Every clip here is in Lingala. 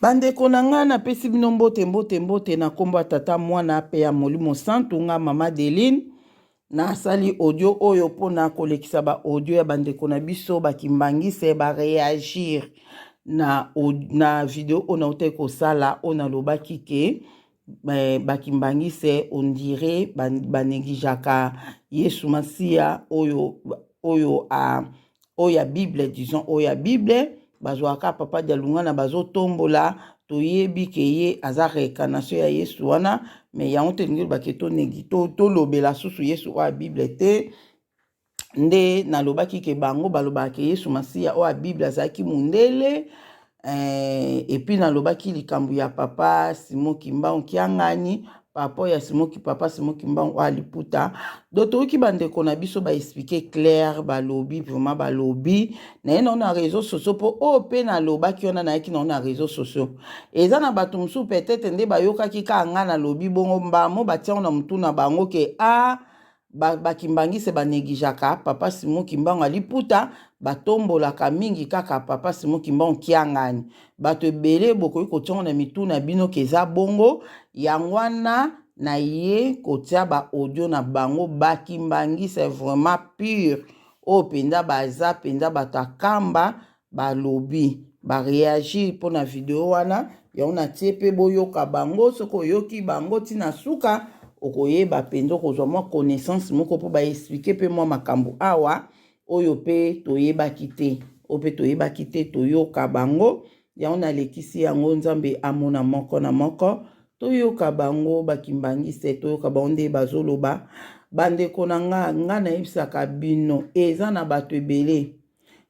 Bandeko na nga na pesi bino mbote na kombo tata mwana pe ya Molimo Santu nga mama Deline na sali audio oyo pona kolekisa ba audio ya bandeko na biso bakimbangise ba réagir na video ona ote ko sala ona lobaki ke bakimbangise on dirait banegijaka Yesu Masia oyo ya Bible disons oyo ya Bible bazwaka papa dialunga na bazo tombola toyebi ke ye aza réincarnation ya Yesu wana mais yango te ngeli baketo negi to lobela susu Yesu oyo Bible te nde na lobaki ke bango balobaka ke Yesu Masia oyo Bible azaki mundele et puis na lobaki likambu ya papa Simon Kimbangu kiangani papa ya papa Simon Kimbangu aliputa dotoki bandeko na biso ba expliquer clair balobi vraiment balobi na réseaux sociaux po o pe na lobaki ona na yaki na réseaux sociaux eza na bato musu peut-être nde bayokaki ka nga na lobi bongo mbamo batia na mutu na bango ke bakimbangise banegijaka papa Simon Kimbangu aliputa batombolaka mingi kaka papa Simon Kimbangu kiangani bato ebele bokoki kotia na mitu na bino keza bongo yangwana na ye kotia ba audio na bango bakimbangise vraiment pur o penda baza penda batakamba balobi ba réagir pour na video wana ya ona tie pe boyoka bango soko yoki bango tina suka okoyeba pendo kozwa mwa connaissance moko po ba expliquer pe mwa makambo awa oyo pe toyebaki te o pe toyebaki te toyoka bango ya ona lekisi yango nzambe amona moko na moko toyoka bango bakimbangise toyoka bango nde bazoloba bandeko na nga nayebisaka bino eza na bato ebele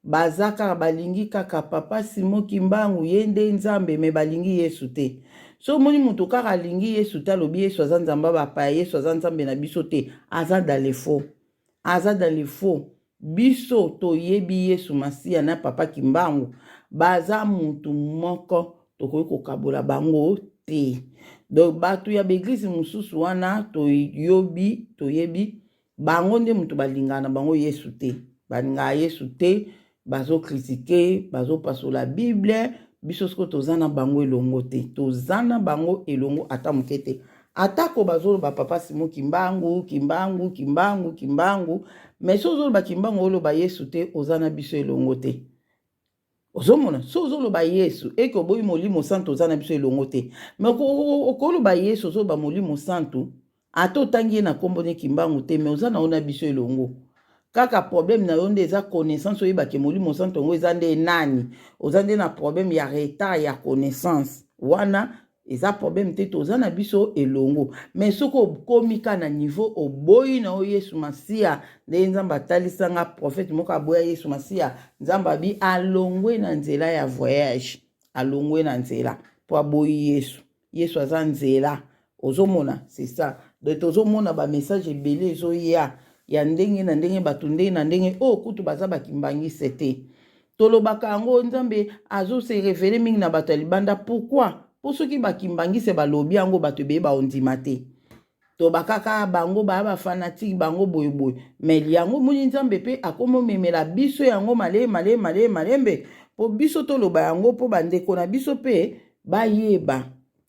bazaka balingi kaka papa Simon Kimbangu ye nde nzambe me balingi Yesu te so moni mutu kaka alingi Yesu te alobi Yesu aza nzambe bapaya Yesu aza nzambe na biso te aza dans le faux biso toyebi Yesu Masia na papa Kimbangu baza mutu moko tokoki kokabola bango te donc bato ya beglise mususu wana toyebi bango nde mutu balingana bango Yesu te balinga Yesu te bazo critiquer bazo pasola Bible biso siko tozana bango elongo te tozana bango elongo ata mokete atako bazoloba papa Simon Kimbangu mais so ozoloba Kimbangu oloba Yesu te ozana biso elongo te ozomona so ozoloba Yesu eke oboyi Molimo Santu ozana biso elongo te mais okoloba Yesu ozoloba Molimo Santu ata otangi na kombo ne Kimbangu te mais ozana ona biso elongo kaka problème na yo nde eza connaissance oyebaki Molimo Santu ngo eza nde nani oza nde na problème ya retard ya connaissance wana eza problème te toza na biso elongo mais soko okomika na niveau oboyi na o Yesu Masia nde nzambe atalisanga prophète moko aboya Yesu Masia nzambe abi alongwe na nzela ya voyage alongwe na nzela po aboyi Yesu aza nzela ozomona c'est ça donc tozomona ba message ebele ezoya ya ndenge na ndenge bato ndenge na ndenge kutu baza bakimbangise te tolobaka yango nzambe azo se révéler mingi na bato ya libanda pourquoi po soki bakimbangise balobi yango bato ebeye baondima te to bakaka bango baya bafanatique bango boyeboye mais yango moni nzambe pe akomomemela biso yango malembe po biso toloba yango po bandeko na biso pe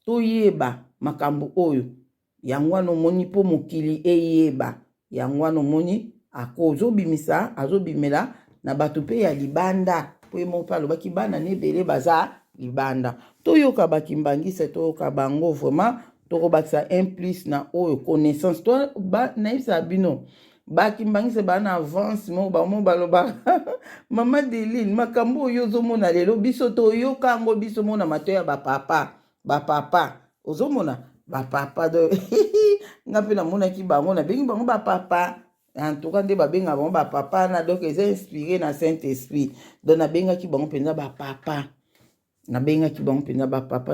toyeba makambo oyo yango wana omoni po mokili eyeba yango wana omoni azobimela na bato pe ya libanda po ye moko alobaki bana nebele baza libanda toyoka bakimbangise toyoka bango vraiment tokobakisa un plus na oyo connaissance to nayebisa bino bakimbangise bana avance mo baloba mama Deline makambo oyo ozomona lelo biso toyoka yango biso mona mato ya bapapa ozomona bapapa do nga pe namonaki bango nabengi bango bapapa en tout cas nde babenga bango bapapa na donc eza inspiré na Saint-Esprit donc nabengaki bango mpenza bapapa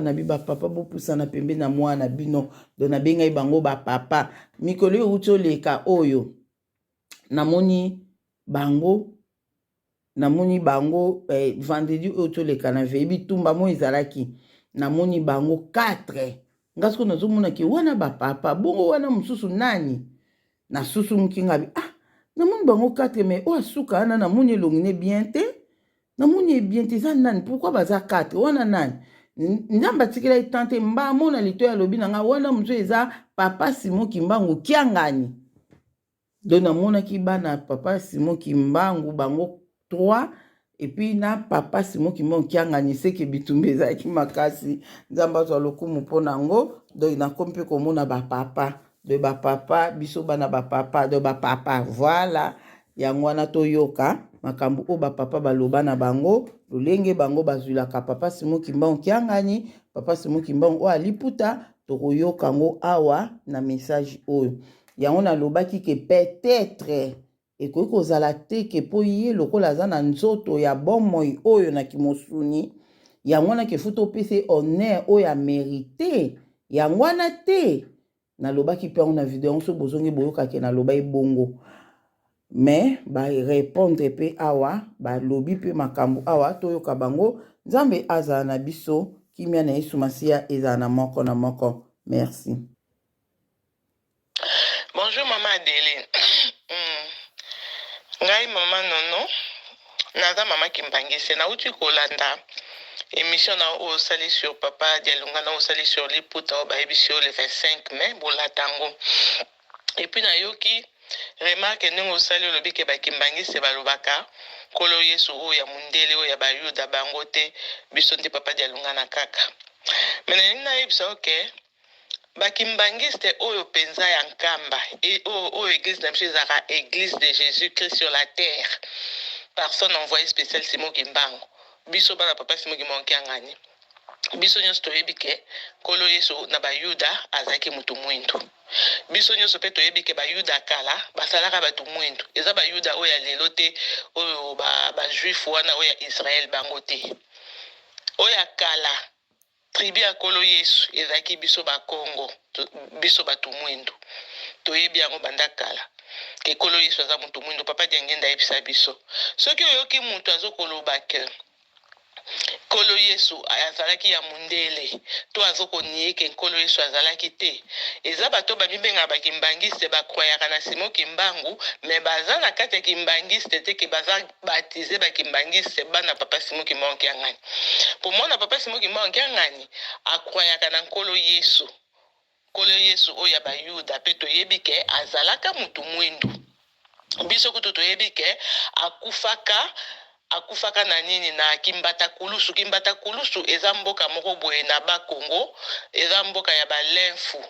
nabi bapapa bopusana pembe na mwana bino donc nabengai bango bapapa mikolo oyo uti oleka oyo namoni bango vendredi oyo toleka na veille bitumba mo ezalaki namoni bango 4 nga siko nazomona ke wana bapapa bongo wana mususu nani na susu mukinga namoni bango 4 mais o asuka ana namoni elongi ne bien te namoni bien te za nani pourquoi baza 4 wana nani nzambe atikela etante mba mona lito ya lobi nanga wana mosu eza papa Simon Kimbangu kiangani donc namonaki bana papa Simon Kimbangu bango 3 et puis na papa Simon Kimbangu kiangani seke bitumba ezalaki makasi nzambe azwa lokumu mpo nango donc nakomi mpe komona bapapa de bapapa biso bana bapapa de bapapa voilà yango wana toyoka makambo oyo bapapa baloba na bango lolenge bango bazwilaka papa Simon Kimbangu kiangani papa Simon Kimbangu oyo aliputa tokoyoka ngo awa na message oyo yango nalobaki ke peut-être ekoki kozala te ke mpo ye lokola aza na nzoto ya bomoi oyo na kimosuni yango wana ke futa opesa honneur oyo amerite yango wana te nalobaki mpe yango na video yango so bozongi boyokake naloba ebongo mais barépondre mpe awa balobi mpe makambo awa toyoka bango nzambe azala na biso kimia na Yesu Masiya ezala na moko na moko merci. Bonjour maman Adeline. Ngai maman Nono. Naza maman Kimbangise. Na uti kolanda émission na osali sur papa Dialunga na osali sur liputa ba émission le 25 mai bolatango. Et puis na yoki remarque ndenge osali lobi ke ba Kimbangise balobaka kolo Yesu o ya mundele o ya bayuda bango te biso nte papa Dialunga na kaka. Mais na yebisa okay. Bakimbangiste oyo penza ya nkamba et oyo église na biso ezaka église de Jésus-Christ sur la terre. Personne envoyé spécial Simon Kimbangu. Biso bana papa Simon Kimbangu kiangani. Biso nyonso toyebi ke kolo Yesu na bayuda azaki mutu mwindu. Biso nyonso pe toyebi ke bayuda kala basalaka batu mwindu. Eza bayuda oyo ya lelo te oyo ba juif wana oyo ya Israël bango te. Oyo ya kala tribu ya kolo Yesu ezaki biso ba Congo biso batu mwindu toyebi yango banda kala ke kolo Yesu aza mutu mwindu papa Diangenda yebisa biso soki oyoki mutu azokoloba ke kolo Yesu azalaki ya mundele to azokonie ke kolo Yesu azalaki te eza bato bamibenga bakimbangiste bakroyaka na Simon Kimbangu me baza na kati ya kimbangiste te ke baza baptize bakimbangiste bana papa Simon Kimbangu kiangani po mona papa Simon Kimbangu kiangani akroyaka na kolo Yesu oyo ya bayuda pe toyebi ke azalaka mutu mwindu biso kutu toyebi ke akufaka na nini na Kimbata Kulusu eza mboka moko boye na ba Congo eza mboka ya balenfu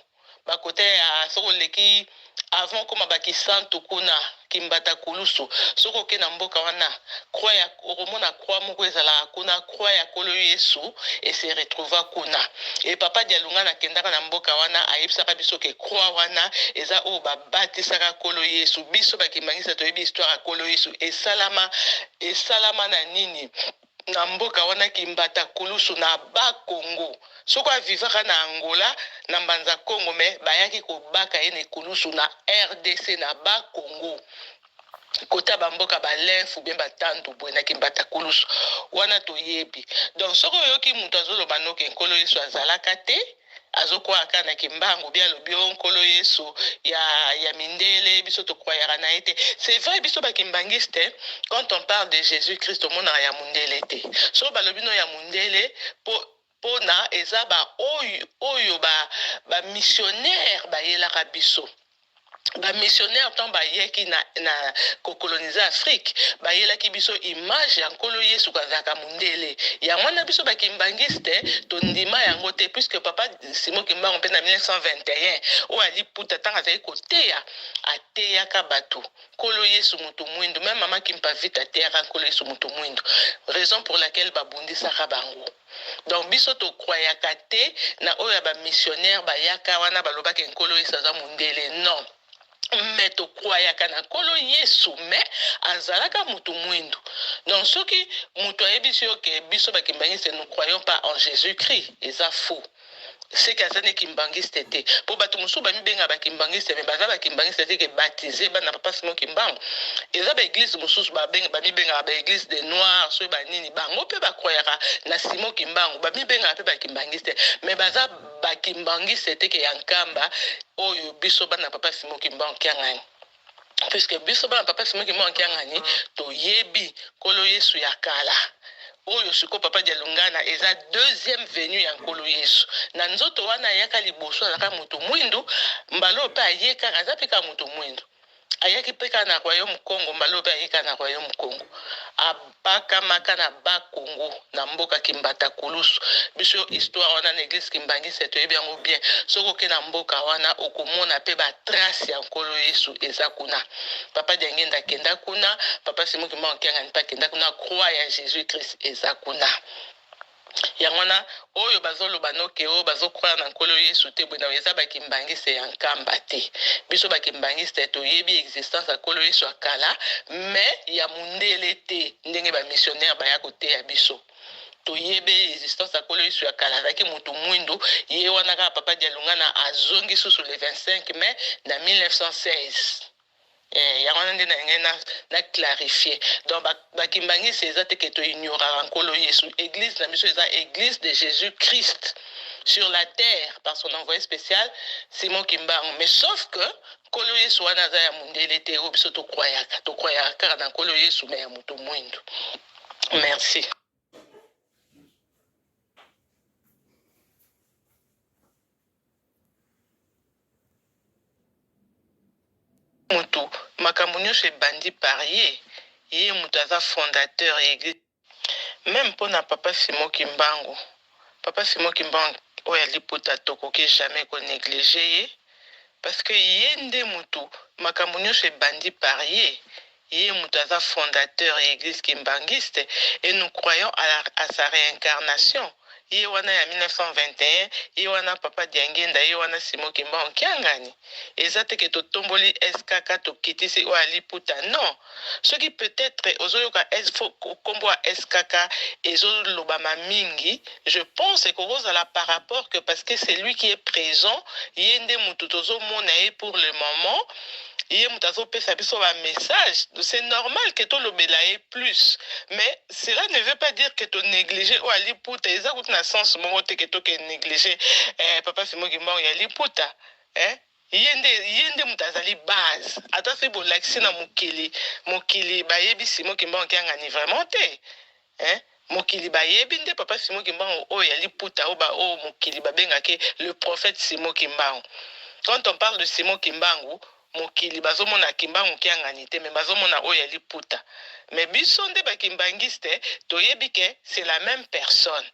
bakote ya soko leki avant koma bakisantu kuna Kimbata Kulusu soko ke na mboka wana croix ya okomona croix moko ezala kuna croix ya kolo Yesu et se retrouva kuna et papa Dialunga na kendaka na mboka wana ayebisaka biso ke croix wana eza o babatisaka kolo Yesu biso bakimbangisa toyebi histoire ya kolo Yesu esalama na nini na mboka wana Kimbata Kulusu na ba Congo soko avivaka na Angola na mbanza Congo me bayaki kobaka ene Kulusu na RDC na ba Congo kota bamboka balenfu bien batandu boye na Kimbata Kulusu wana toyebi donc soko yoki mutu azoloba noke nkolo Yesu azalaka te azokwaka na Kimbangu bia lobi nkolo Yesu ya mindele biso tokwayaka na ete c'est vrai biso bakimbangiste quand on parle de Jésus-Christ au monde ya mundele te so balobi no ya mundele pona eza ba oyo ba missionnaire bayelaka biso ba missionnaire tant bayeki na kokoloniser Afrique bayelaki biso image ya nkolo Yesu kazaka mundele ya mwana biso bakimbangiste tondima yango te puisque papa Simon Kimbangu pe na 1921 o ali puta tanga zai koteya ateyaka batu nkolo Yesu mutu mwindu même mama Kimpa vita teyaka nkolo Yesu mutu mwindu raison pour laquelle babundisaka bango donc biso to croyaka te na oyo ba missionnaire bayaka wana balobaki nkolo Yesu aza mundele non mais to croyaka na kolo Yesu mais azalaka mutu mwindu donc soki mutu ayebisi yo ke biso bakimbangiste nous croyons pas en Jésus-Christ eza faux c'est que azane kimbangiste te po bato musu bamibenga bakimbangiste mais baza bakimbangiste te ke baptisé bana papa Simon Kimbangu eza ba église mususu bamibenga ba église des noirs so banini bango pe bakroyaka na Simon Kimbangu bamibenga pe bakimbangiste mais baza bakimbangiste te ke yankamba oyo biso bana papa Simon Kimbangu kiangani puisque biso bana papa Simon Kimbangu kiangani toyebi kolo Yesu ya kala oyo siko papa dialungana eza deuxième venue ya nkolo yesu na nzoto wana ayaka liboso azaka moto mwindu mbalo mpe ayekaka aza mpe ka moto mwindu ayaki mpe kaka na royaume congo mbalo mpe ayeka na royaume congo abakamaka na bakongo na mboka kimbata kulusu biso histoire wana na église kimbangisi toyebi yango bien soki oke na mboka wana okomona mpe batrace ya nkolo yesu eza kuna papa diangenda akenda kuna papa simo kimbangu okiangani mpe akenda kuna croix ya jésus christ eza kuna yango wana oyo bazoloba noke oyo bazokroire na nkolo yesu te bwena eza bakimbangisi ya nkamba te biso bakimbangisi te toyebi existence ya nkolo yesu akala me ya mundele te ndenge bamissionnaire baya koteya biso toyebe existence ya nkolo yesu ya kala azalaki motu mwindu ye wana kaka papa dialungana azongi susu le 25 mai na 1916 yango wana nde na ngai na clarifier donc bakimbangisi eza te ke toignoraka nkolo yesu église na biso eza église de jésus christ sur la terre par son envoyé spécial Simon Kimbangu mais sauf que nkolo yesu wana aza ya mundele te oyo biso tokroyaka kaka na nkolo yesu me ya motu mwindu merci. Mutu makambo nyonso ebandi par ye mutu aza fondateur ya église même mpona papa Simon Kimbangu oyo aliputa tokoki jamais konéglige ye parce que ye nde mutu makambo nyonso ebandi par ye mutu aza fondateur ya église kimbangiste et nous croyons à sa réincarnation ye wana ya 1921 ye wana papa diangenda ye wana Simon Kimbangu kiangani eza te ke totomboli skk tokitisi oyo aliputa non soki peut-être ozoyoka kombo ya skk ezolobama mingi je pense ekozala par rapport que parce que c'est lui qui est présent ye nde mutu tozomona ye pour le moment ye mutu azopesa biso message c'est normal que tolobela ye plus mais cela ne veut pas dire que to négliger oyo aliputa eza kuti na sens moko te ke toke négliger papa Simon Kimbangu ya liputa ye nde mutu azali base ata soki bolakisi na mokili bayebi Simon Kimbangu kiangani vraiment te mokili bayebi nde papa Simon Kimbangu oyo ya liputa oyo mokili babengaki le prophète Simon Kimbangu. Quand on parle de Simon Kimbangu mokili bazomona Kimbangu kiangani te mais bazomona oyo ya liputa mais biso nde bakimbangiste toyebi ke c'est la même personne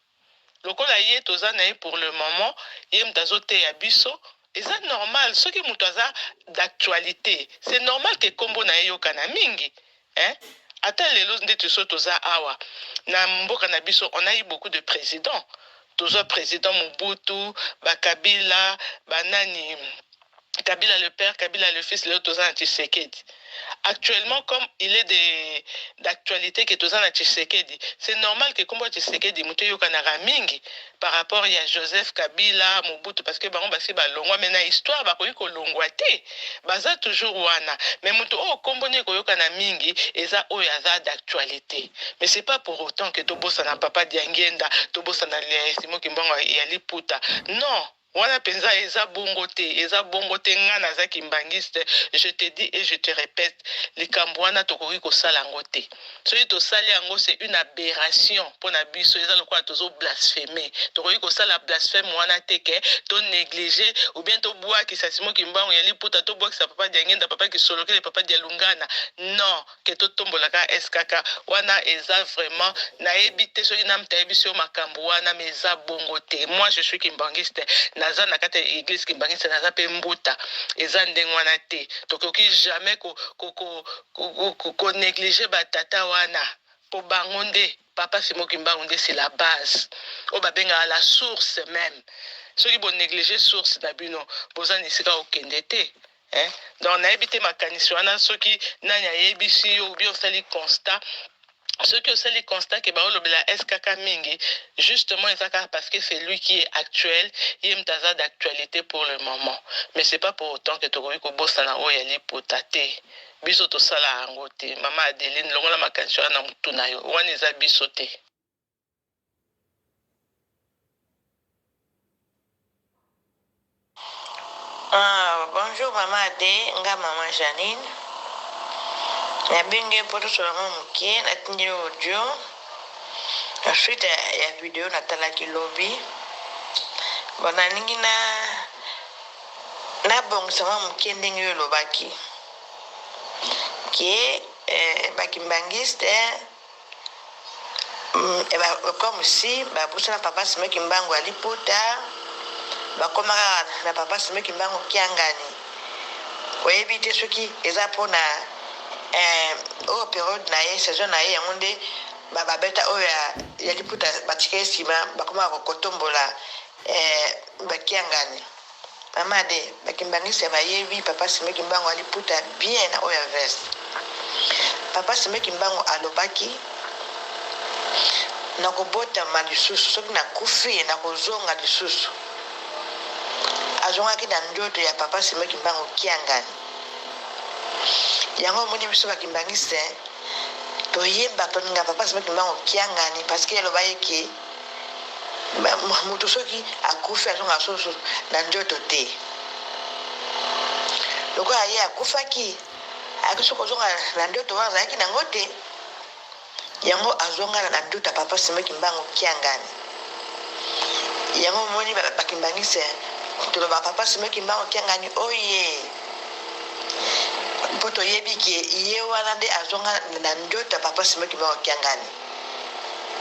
lokola ye toza na ye pour le moment ye mutu azoteya biso eza normal soki mutu aza d'actualité c'est normal ke kombo na ye yokana mingi ata lelo nde toso toza awa na mboka na biso on a eu beaucoup de présidents toza président Mobutu bakabila banani Kabila le père, Kabila le fils, le Tozan Tshisekedi. Actuellement, comme il est d'actualité que Tozan Tshisekedi, c'est normal que comme Tshisekedi Muteyo Kanara Mingi par rapport à Joseph Kabila, Mobutu, parce que baron basi ba longwa mais na histoire ba koyi ko longwa te. Baza toujours wana. Mais mutu o kombone ko yokana mingi eza o yaza d'actualité. Mais c'est pas pour autant que tobosa na papa Diangenda, tobosa na Simon Kimbangu ya liputa. Non. Wana penza eza bongo te nga naza kimbangiste je te dis et je te répète likambo wana tokoki kosala yango te soki tosali yango c'est une aberration mpona biso eza lokola tozo blasphémer tokoki kosala blasphème wana te ke to négliger ou bien tobwakisa Simon Kimbangu ya liputa tobwakisa papa Diangenda papa Kisolokele papa Dialungana non ke totombolaka skk wana eza vraiment nayebi te soki namtayebi so makambo wana mais eza bongo te moi je suis kimbangiste naza na kati église kimbangisi naza pe mbuta eza ndenge wana te tokoki jamais ko négliger batata wana po bango nde papa Simon Kimbangu nde c'est la base o babenga la source même soki bo négliger source na bino boza nisika okende te donc nayebi te makanisi wana soki nani ayebisi yo obi osali constat ce que c'est le constat que Baolobela SKK Mingi, justement, parce que c'est lui qui est actuel, il est d'actualité pour le moment. Mais c'est pas pour autant que Togoiko Bossana Oyali Potate. Bisoto Sala Angote, Maman Adeline, Longola Makanchua Namutunayo, Waniza Bisote. Bonjour Maman Ade, nga Maman Janine. Nabenge poto solamo muke natindiri audio Ensuite, il y a vidéo Natala qui lobby. Bon, na bon sama mkending yo lobaki. Qui bakimbangiste comme si babusa na papa sime kimbango aliputa bakomaka na papa sime kimbango kiangani koyebite soki eza mpona oyo periode na ye saison na ye yango nde babeta oyo ya liputa batika esima bakomaka kokotombola bakiangani mama de bakimbangisa bayebi papa sime kimbango aliputa bien na oyo ya veste papa sime kimbango alobaki nakobotama lisusu soki nakufi nakozonga lisusu azongaki na ndoto ya papa sime kimbango kiangani yango omoni biso bakimbangise toyemba toninga papa sime kimbango kiangani parceke aloba yeke moto soki akufi azonga susu na ndoto te lokola ye akufaki ayaki soki ozonga na ndoto wana azalaki nango te yango azonga na ndoto ya papa sime kimbango kiangani yango omoni bakimbangise toloba papa sime kimbango kiangani oye mpo toyebi ke ye wana nde azonga na ndoto ya papa sime kimbango kiangani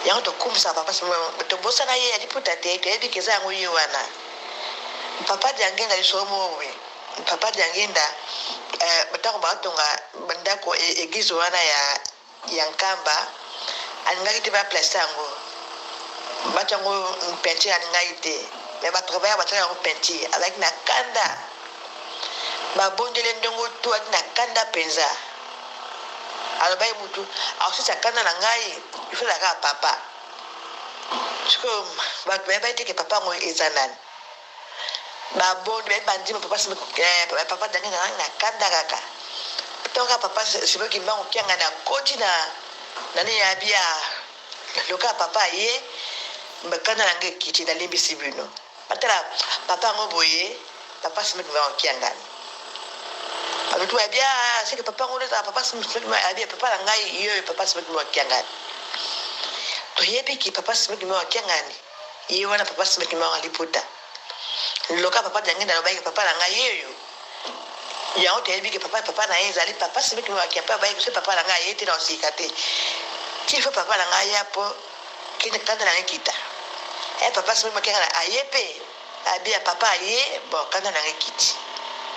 yango tokumisa papa sime tobosana ye ya liputa te toyebi ke eza yango ye wana papa diangenda lisomo owe papa diangenda ntango batonga ndako eglize wana ya nkamba alingaki te baplace yango batya yango peinture alingaki te me batravaille batala yango peinture azalaki na kanda babondele ndongo to ati na kanda mpenza alobai mutu aosisa kanda na ngai ifo ezalaka papa sikoyo bato bayebai te ke papa yango eza nani babondi bayebandima papa dange na kanda kaka ntonga papa sime kimbango kianga na koti nani ya bia loka papa ye mbakana nange kiti na limbisi bino patala papa ngo boye papa sime kimbango kianga alutu ya bia sike papa ngo leza papa sime kimbango ya bia papa ngai yo papa sime kimbango kianga to yebi ki papa sime kimbango kianga ye wana papa sime kimbango aliputa loka papa dangenda no baike papa ngai yeyo yango te yebi ke papa na ye zali papa sime kimbango kianga baike se papa ngai yete na osikate qu'il faut papa nanga yapo kine kanda na kita papa sime makanga ayepe abia papa aye bon kanda na kiti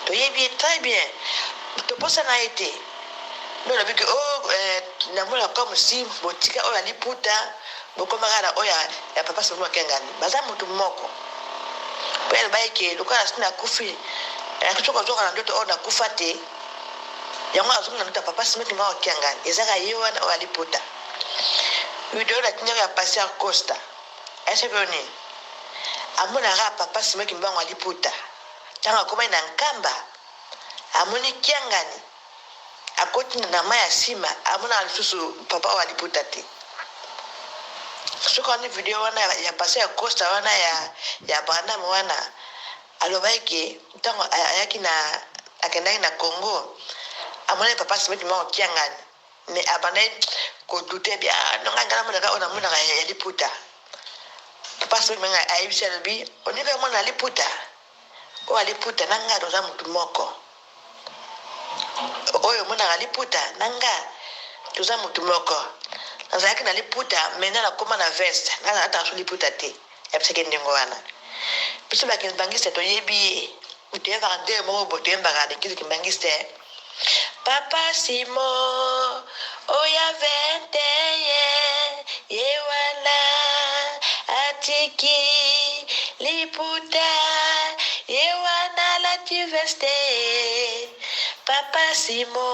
to yebi très bien to posa na été non la bike na mola comme si botika o aliputa bokomaka na oya ya papa sime makanga baza mutu moko pele baike lokola sina kufi akitoka zoka na ndoto ona kufate yango azungu na ndoto papa sime makanga ezaka yewa na aliputa video la tinyaka ya Pasteur Costa est-ce que ni amona ra papa sime kimbango aliputa tanga koma ina nkamba amoni kiangani akoti na maya sima amona alisusu papa aliputa te soko ni video wana ya Pasteur Costa wana ya banda wana alobaike tanga ayaki na akendaki na Congo amona papa sime kimbango kiangani me abane ko dute bia nonga ngala mona ka ona mona ka ya liputa papa sime menga aibisa lobi onika mona liputa o aliputa nanga doza mutu moko oyo mona ka liputa nanga doza mutu moko nazaki na liputa mena na koma na veste nanga ata so liputa te epseke ndingo wana biso bakimbangiste to yebi uteva nde mo botemba ka de kimbangiste papa simo oya vente ye wana atiki liputa ye wana la tiveste papa simo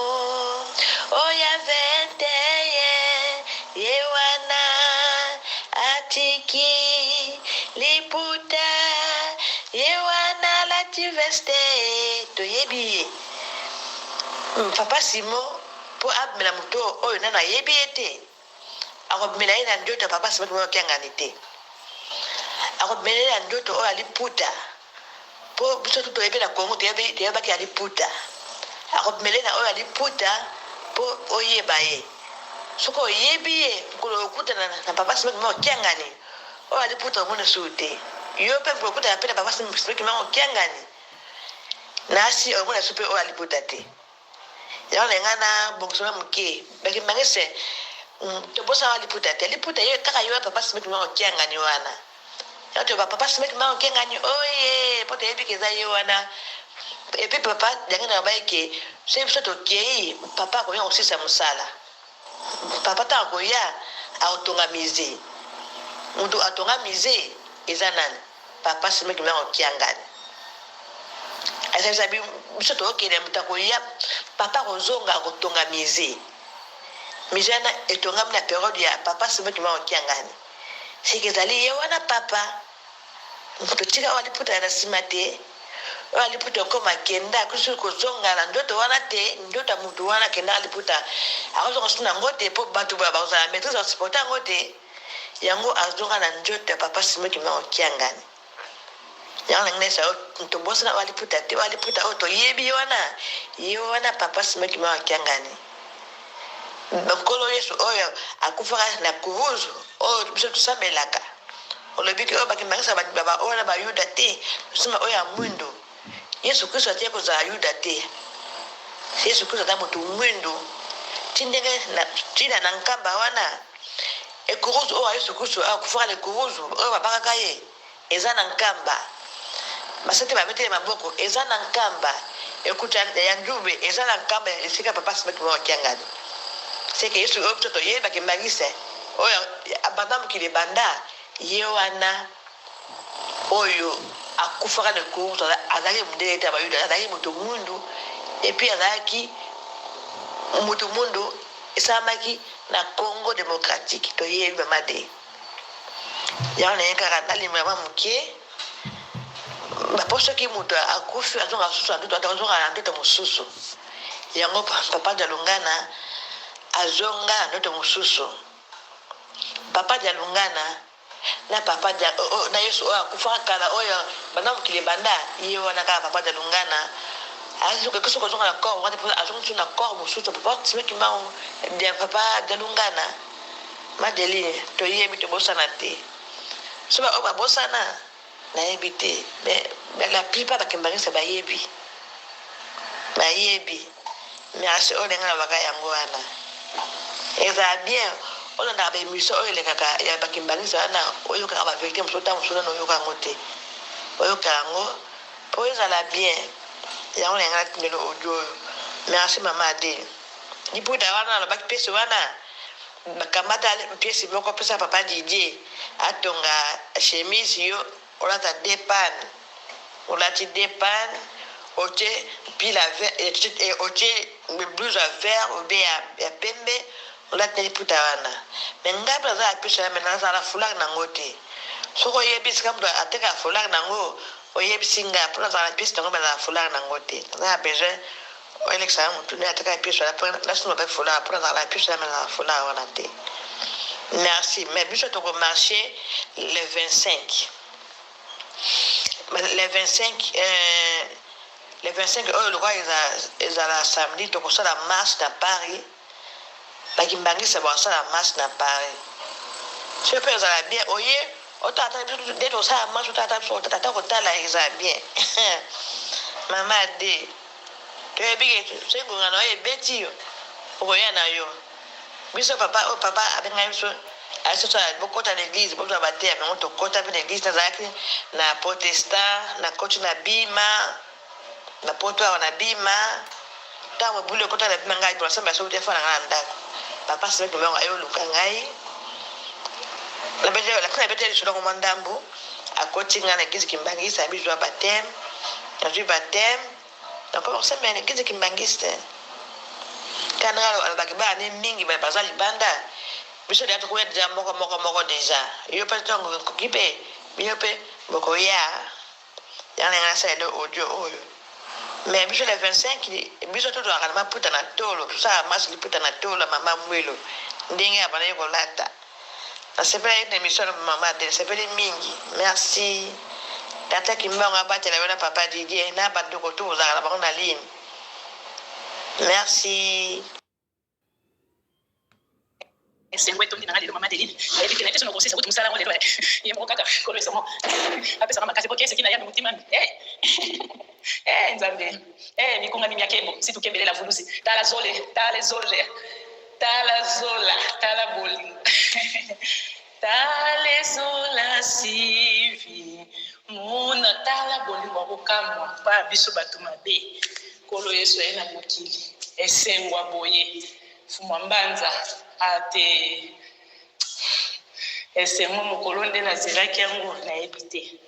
oya vente ye wana atiki liputa ye wana la tiveste to yebi papa simo po abmela muto oyo nana yebi ete akobimela ye na ndoto papa simo kimbango kiangani te akobimela ye na ndoto oyo aliputa po biso tu toyebi na Congo toyebaki aliputa akobimela ye na oyo aliputa po oyeba ye soko yebi ye ko kuta na papa sima mo kiangani o aliputa mwana sute yo pe ko kuta pena papa sima mo kiangani nasi o mwana supe o aliputa te ya ngana bongso mke baki mangese to bosa aliputa te aliputa yo kaka yo papa sima mo kiangani wana ya to papa sima mo kiangani oye pote yebi keza yo wana et puis papa dangana baike c'est plutôt kei papa ko yo aussi sa musala papa ta ko ya autonga mise mutu atonga mise ezanan papa sima ki mo kiangani asa sabi biso to kele muta ko ya papa ko zonga ko tonga mise na etonga na periode ya papa sima ki mo kiangani sikizali ye wana papa mutu tika wali puta na simate aliputa koma kenda kusu kozonga na ndoto wana te ndoto mutu wana kenda aliputa akazo kusuna ngote po batu ba baza maîtrise wa supporta ngote yango azonga na ndoto papa sima ki ma kiangani yango ngesa ntombosa na aliputa te aliputa oto yebi wana papa sima ki ma kiangani bakolo yesu oyo akufaka na kuvuzu o biso tusamelaka olobiki o bakimangisa baba ona ba yuda te sima oya mwindo Yesu Kristo ateko za Yuda te. Yesu Kristo ta mutu mwendo. Tindenge na tina na nkamba wana. E kuruzu o Yesu Kristo akufaka le kuruzu o babaka ye. Eza na nkamba. Masete ba metele maboko eza na nkamba. Ekuta ya njube eza na nkamba esika papa sima ki mo kiangani. Seke Yesu o toto ye ba kimagise. Oyo abandam ki le banda ye wana oyo akufaka ne ko azali mudele ta bayuda azali mutu mundu et puis azaki mutu mundu esamaki na Congo démocratique to ye mamade ya na yeka na lima mama muke ba poso ki mutu akufi azonga susu ndoto atazonga na ndoto mususu yango papa jalungana azonga ndoto mususu papa jalungana na papa ja na Yesu akufaka kala oyo bana mukile banda iyo wana ka papa ja lungana azu ke kuso zonga na corps wati azonga na corps musuto papa tsime ki ma de papa ja lungana madeli to yebi to bosana te so ba o bosana na ebite be la plupart ba kembangisa ba yebi merci o lenga baka yango wana eza bien ona na be miso o ile kaka ya bakimbangisa na oyo kaka ba vérité musota musona no yoka ngote oyo kango po eza la bien ya ona ngala timelo ojo merci mama ade ni puta wana na baki pese wana bakamata pièce moko pesa papa Didier atonga chemise yo ola ta depan ola ti depan oche puis la vert et oche blouse vert ou bien ya pembe ola tele puta wana menga za pesa mena za la fulag na ngote soko yebis kam do ateka fulag na ngo oyebisinga pour za la piste ngo la fulag na ngote na besoin o elexa mutu ne ateka pesa la pour la sino ba fulag pour za la piste mena la fulag wana te merci mais biso to ko marché le 25 le 25 oh le roi ils a la samedi to ko ça la marche à Paris bakimbangisa ba ça la marche à Paris je peux ça bien oye o tata de ça marche tata ko tala ça bien mama de to bige se ko ngana e beti o ya na yo biso papa abenga biso asosa bokota l'église bokota batea mais on to kota pe l'église tazaki na protestant na coach na bima na poto na bima tawo bule kota na bima ngai pour samba so tefa na ndako papa se ko ayo luka ngai la bete la kana bete so ko mandambo akoti ngana kizi kimbangisa biso batem na ju batem na ko se mena kizi kimbangista kana albakiba ni mingi ba bazali banda biso dia to ko ya moko deja yo pa tongo ko kipe biope boko ya ngana sa do audio oyo mais biso le 25 biso to do akala puta na tolo tout ça mas li puta na tolo mama mwelo ndenge abana yoko lata na sepele ne mission mama de sepele mingi merci tata kimbanga batela wena papa Didier na bando ko to za la bakona ligne merci esengo etondi na lelo mama Deline ebi ke na peso nokosisa kuti musala ngolelo ye mo kaka kolesa mo apesa kama kazi poke sekina ya mutima nzambe nikunga ni myakebo situkembelela vulusi tala zole tala zola tala boli tala zola sivi muna tala boli wakukamwa pa biso batu mabe kolo Yesu ena mokili esengwa boye fumwa mbanza ate esengo mokolo nde nazelaki yango nayebi te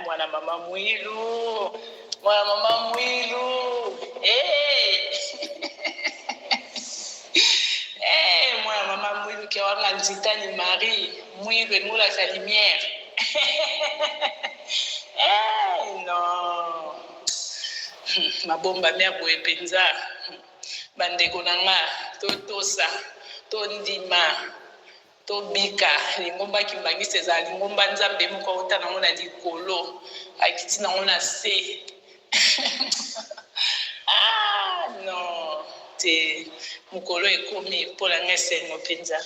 mwana mama mwilu mwana mama mwilu ke wanga nzitani Marie mwilu enula sa lumière non mabomba mea boye penza bandeko na nga totosa tondima tobika lingomba kimbangisa eza lingomba nzambe moko auta nango na likolo akiti nango na se non te mokolo ekomi mpola nga esengo mpenza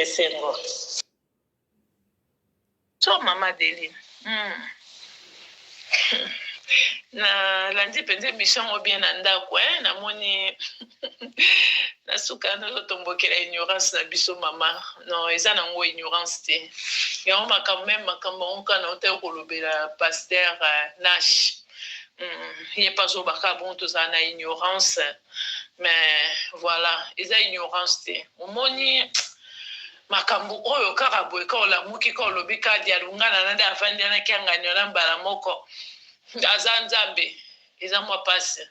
esengo so mama Deline na landi penze mishango bien na ndako namoni nasuka nazotombokela ignorance na biso mama non eza nango ignorance te yango makambo onka na ota kolobela pasteur Nash ye pas obaka bon tozala na ignorance mais voilà eza ignorance te omoni makambo oyo kaka boye ka olamuki ka olobi ka dialungana nande avandi anaki anganiola mbala moko aza nzambe eza mwa pasi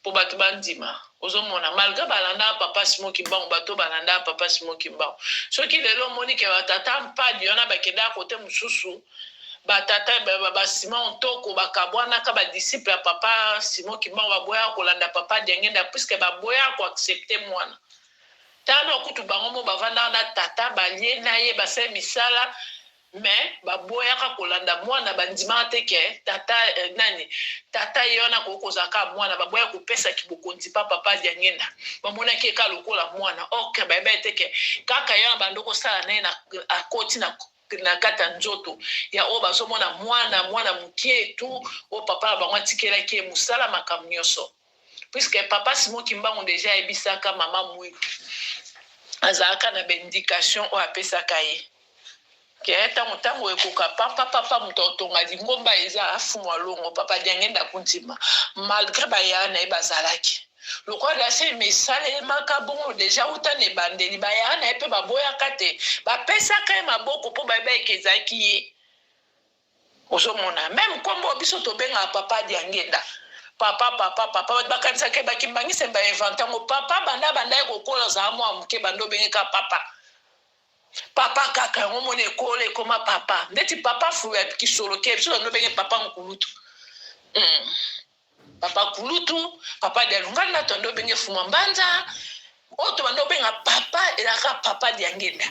po bato bandima ozomona malgré balanda papa Simon Kimbangu bato balanda papa Simon Kimbangu soki lelo omoni ke batata mpadi wana bakenda kote mosusu batata Simon Ntoko bakabwanaka badisiple ya papa Simon Kimbangu baboya kolanda papa Diangenda puisque baboya koaccepte mwana tano kutu bango mo bavanda na tata balie na ye basali misala mais baboyaka kolanda mwana bandima te ke tata tata yona kokozaka mwana baboya kopesa kibokonzi pa papa Diangenda bamonaki eka lokola mwana ok bayeba te ke kaka yona bandoko sala naye na akoti na kata nzoto ya o bazomona mwana mukie tu o papa bango atikelaki musala makambo nyonso puisque papa Simon Kimbangu déjà ebisaka mama mwilu azalaka na bendication o apesaka ye ke ntango ekoka papa moto otonga lingomba eza afumwa longo papa Diangenda kuntima malgré baya na ye bazalaki lokola se mesalemaka bongo déjà uta ne bandeli baya na ye mpe baboyaka te bapesaka ye maboko mpo bayeba eke ezalaki ye ozomona même nkombo biso tobengaka papa Diangenda papa bakanisaka bakimbangisa bainvente yango papa banda ye kokola ozala mwa moke bando obengeka papa kaka yango mona ekolo ekoma papa ndeti papa fu ya kisolo ke biso bando obenge papa nkulutu papa kulutu papa Dialungana na tondo obenge fuma mbanza oto bando obenga papa elaka papa Diangenda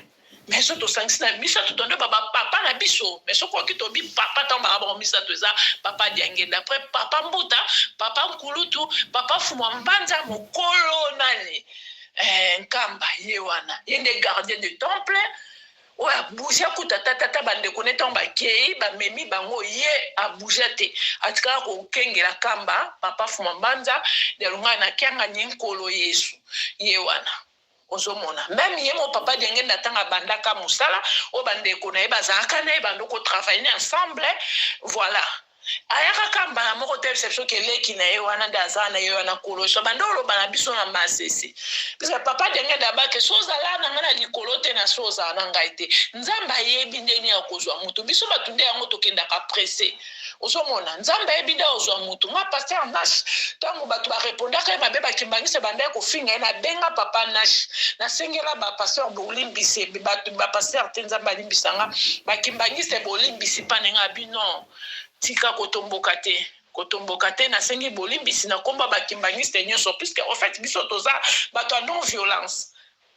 mais so tosangisi na biso totondo papa na biso mais soki tobi papa ntango bakabaka misato eza papa Diangenda après papa mbuta papa nkulutu papa fuma mbanza mokolo nani nkamba ye wana ye nde gardien de temple oyo abouge akuta tata bandeko ne ntango bakei bamemi bango ye abouge te atikala kokengela kamba papa fuma mbanza Dialungana na kianga ni nkolo Yesu ye wana ozomona même ye mo papa Diangenda tanga bandaka musala o bandeko na ye bazalaka na ye bandoko travailler ensemble voilà ayaka kamba moko te reception keleki na ye wana nde aza na ye wana kolosha bando oloba na biso na masese parce que papa Diangenda bake sozala na nga na likolo te na sozala na ngai te nzambe ayebi ndeni ya kozwa mutu biso bato nde yango tokendaka presse ozomona nzambe ayebi nde ozwa mutu nga pasteur Nash ntango bato barepondaka ye mabe bakimbangisa banda ye kofinga ye nabenga papa Nash nasengela bapasteur bolimbisi bato bapasteur te nzambe alimbisanga bakimbangisa bolimbisi panenga bino tika kotomboka te nasengi bolimbisi na komba bakimbangiste nyonso puisque en fait biso toza bato ya non violence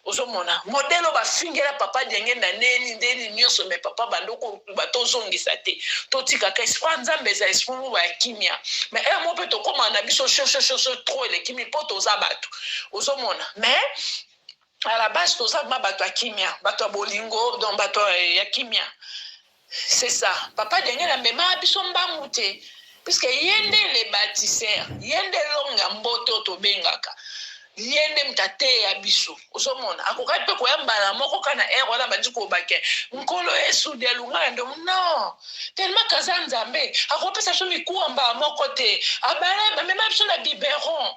ozomona modelo bafingela papa dienge na neni ndeni nyonso me papa bandoko batozongisa te totikaka espoir nzambe eza espoir mo ya kimia me mo mpe tokóma na biso shosho trop elekimi mpo toza bato ozomona me à la base toza ma bato ya kimia bato ya bolingo donc bato ya kimia c'est ça papa dienge na mema biso mbangu te puisque yende le bâtisseur yende longa mboto tobengaka yende mtate ya biso ozomona akoka pe koyambala moko kana wana bandi kobake nkolo Yesu de lunga ndo non tellement kaza nzambe akopesa so mikuamba moko te abala même biso na biberon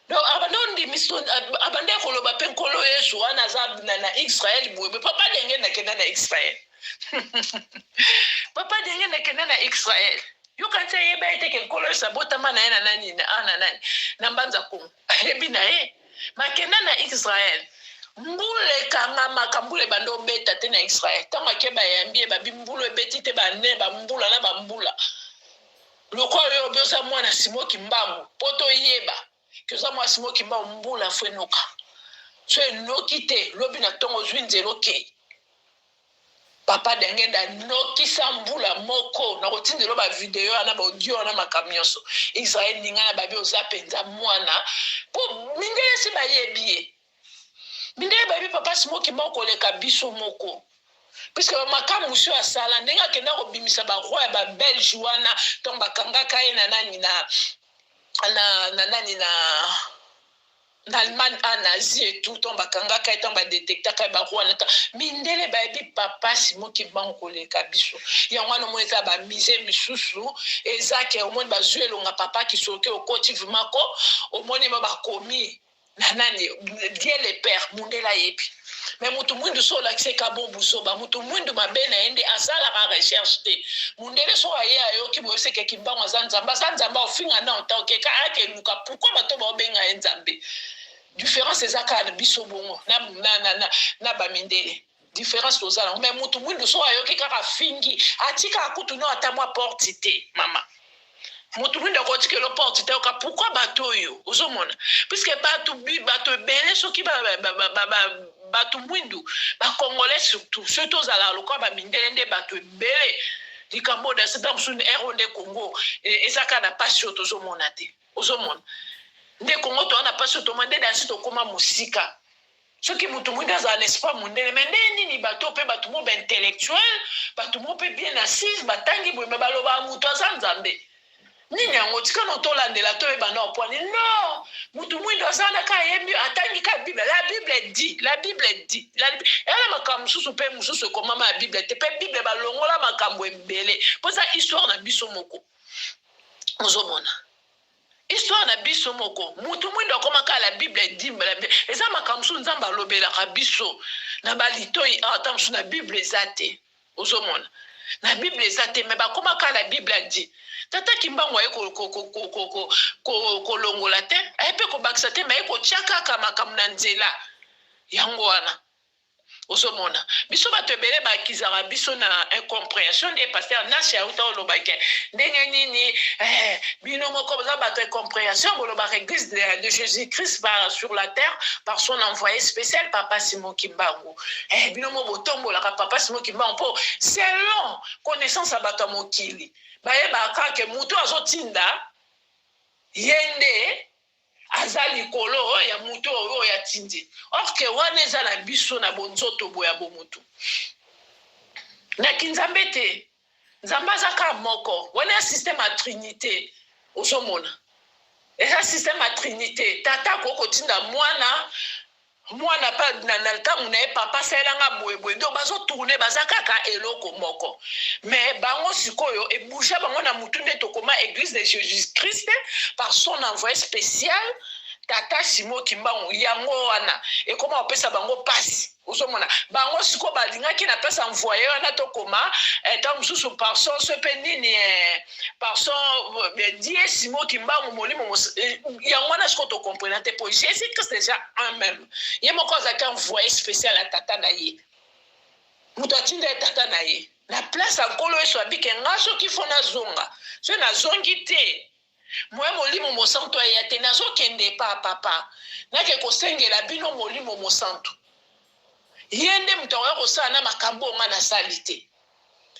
donc abandondi miso abande koloba pe nkolo Yesu wana za na Israël bwebe papa denge na kenda na Israël papa denge na kenda na Israël yo kanse yeba ete ke nkolo Yesu abotama na ye na nani na nani na mbanza kongo ayebi na ye makenda na Israël mbule kanga makambule bando beta te na Israël tanga keba yambie babi mbulu ebeti te bane bambula na bambula lokolo yo byoza mwana Simo Kimbangu poto yeba kyoza mwana Simo Kimbangu mbula fenoka so enoki te lobi na tongo zwinzelo ke papa denge nda nokisa mbula moko na kotindelo ba video na ba audio na makamioso Israël ninga na babi oza penza mwana po mindele si bayebie mindele babi papa Simo Kimbangu leka biso moko puisque makamu sio asala ndenga kenda ko bimisa ba roi ba belge wana donc bakangaka ye na nani na nani na Allemagne en Asie et tout on bakanga ka etant ba détecter ka ba roi nata mindele ba bi papa Simo Kimbangu koleka biso ya ngwana mo eza ba mise misusu ezake au monde ba zuelo nga papa ki soke au cotif mako au monde ba komi na nani Dieu le père mundela yepi mais mutu mwindu so la kiseka bombu so ba mutu mwindu mabena ende asala ka recherche te mundele so aye ayo ki bo seke Kimbangu azanzamba ofinga na ontoke ka ake nuka pourquoi bato ba obenga nzambe différence ezaka na biso bongo na bamindele différence tozala mais mutu mwindu so ayo ki kaka fingi atika akutu no atamwa porte te mama mutu mwindu akotika lo porte te oka pourquoi bato yo ozomona puisque bato bele soki bato mwindu ba congolais surtout zala lokwa ba mindele nde bato bele likambo da sedam sun eronde Congo ezaka na passion tozomona te ozomona nde Congo to na passion to mande da sito koma musika soki mutu mwindu za n'espoir mundele mais nini bato pe bato mo intellectuel bato mo pe bien assise batangi bweme baloba mutu azanzambe nini yango tika no tolandela to eba na opwani non mutu mwindu azana ka yebi atangi ka Bible la Bible dit elle makambo susu pe mususu koma ma Bible te pe Bible balongola makambo embele poza histoire na biso moko ozomona histoire na biso moko mutu mwindu akoma ka la Bible dit eza makambo susu nzamba lobela ka biso na balitoi atamsu na Bible ezate ozomona na Bible ezate me bakoma ka la Bible dit tata Kimbangu aye kolongola te aye pe kobakisa te me kotia kaka makambo na nzela yango wana ozomona biso bato ebele bakizaka biso na incompréhension de pasteur Nasha uta olobake ndenge nini bino moko boza bato incompréhension bolobaka église de Jésus-Christ sur la terre par son envoyé spécial papa Simo Kimbangu bino mo botombolaka papa Simo Kimbangu mpo selon connaissance ya bato ya mokili bayebaka ke mutu azotinda yende aza likolo ya mutu oyo ya tindi or ke wana eza na biso na bonzoto boya bomutu na kinzambe te nzambe azaka moko wana ya système ya trinité ozomona eza système ya trinité tata kokotinda mwana pa na ntango na ye papa asalelanga boyeboye ndo bazotourne baza kaka eloko moko mais bango sikoyo ebouge bango na mutu nde tokoma église de Jésus-Christ par son envoyé spécial tata Simo Kimbangu yango wana ekoma opesa bango pasi ozomona bango siko balingaki na pesa envoyé wana tokoma tant mususu par son sepe nini par son die Simo Kimbangu molimo yango wana siko to comprendre te po Jésus-Christ déjà un même ye moko azaki envoyé spécial à tata na ye mutu atinda tata na ye na place ankolo Yesu abike nga soki fo nazonga so nazongi te moi molimo mosantu ayate nazokende pa papa nake kosengela bino molimo mosantu yende mutu akoya kosala na makambo nga na sali te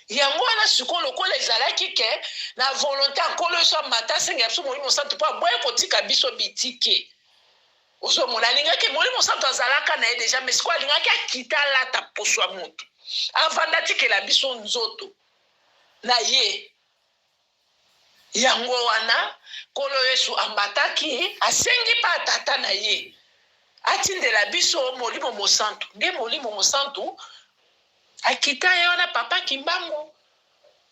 yango wana sikoyo lokola ezalaki ke na volonté akolo so mata asenga biso molimo santu mpo aboya kotika biso bitike ozomona alingaki molimo santu azalaka na ye deja mais sikoyo alingaki akita alata poso ya motu avanda atikela biso nzoto na ye yango wana nkolo yesu ambataki asengi mpe atata na ye atindela biso molimo mosantu nde molimo mosantu akita ye wana papa kimbangu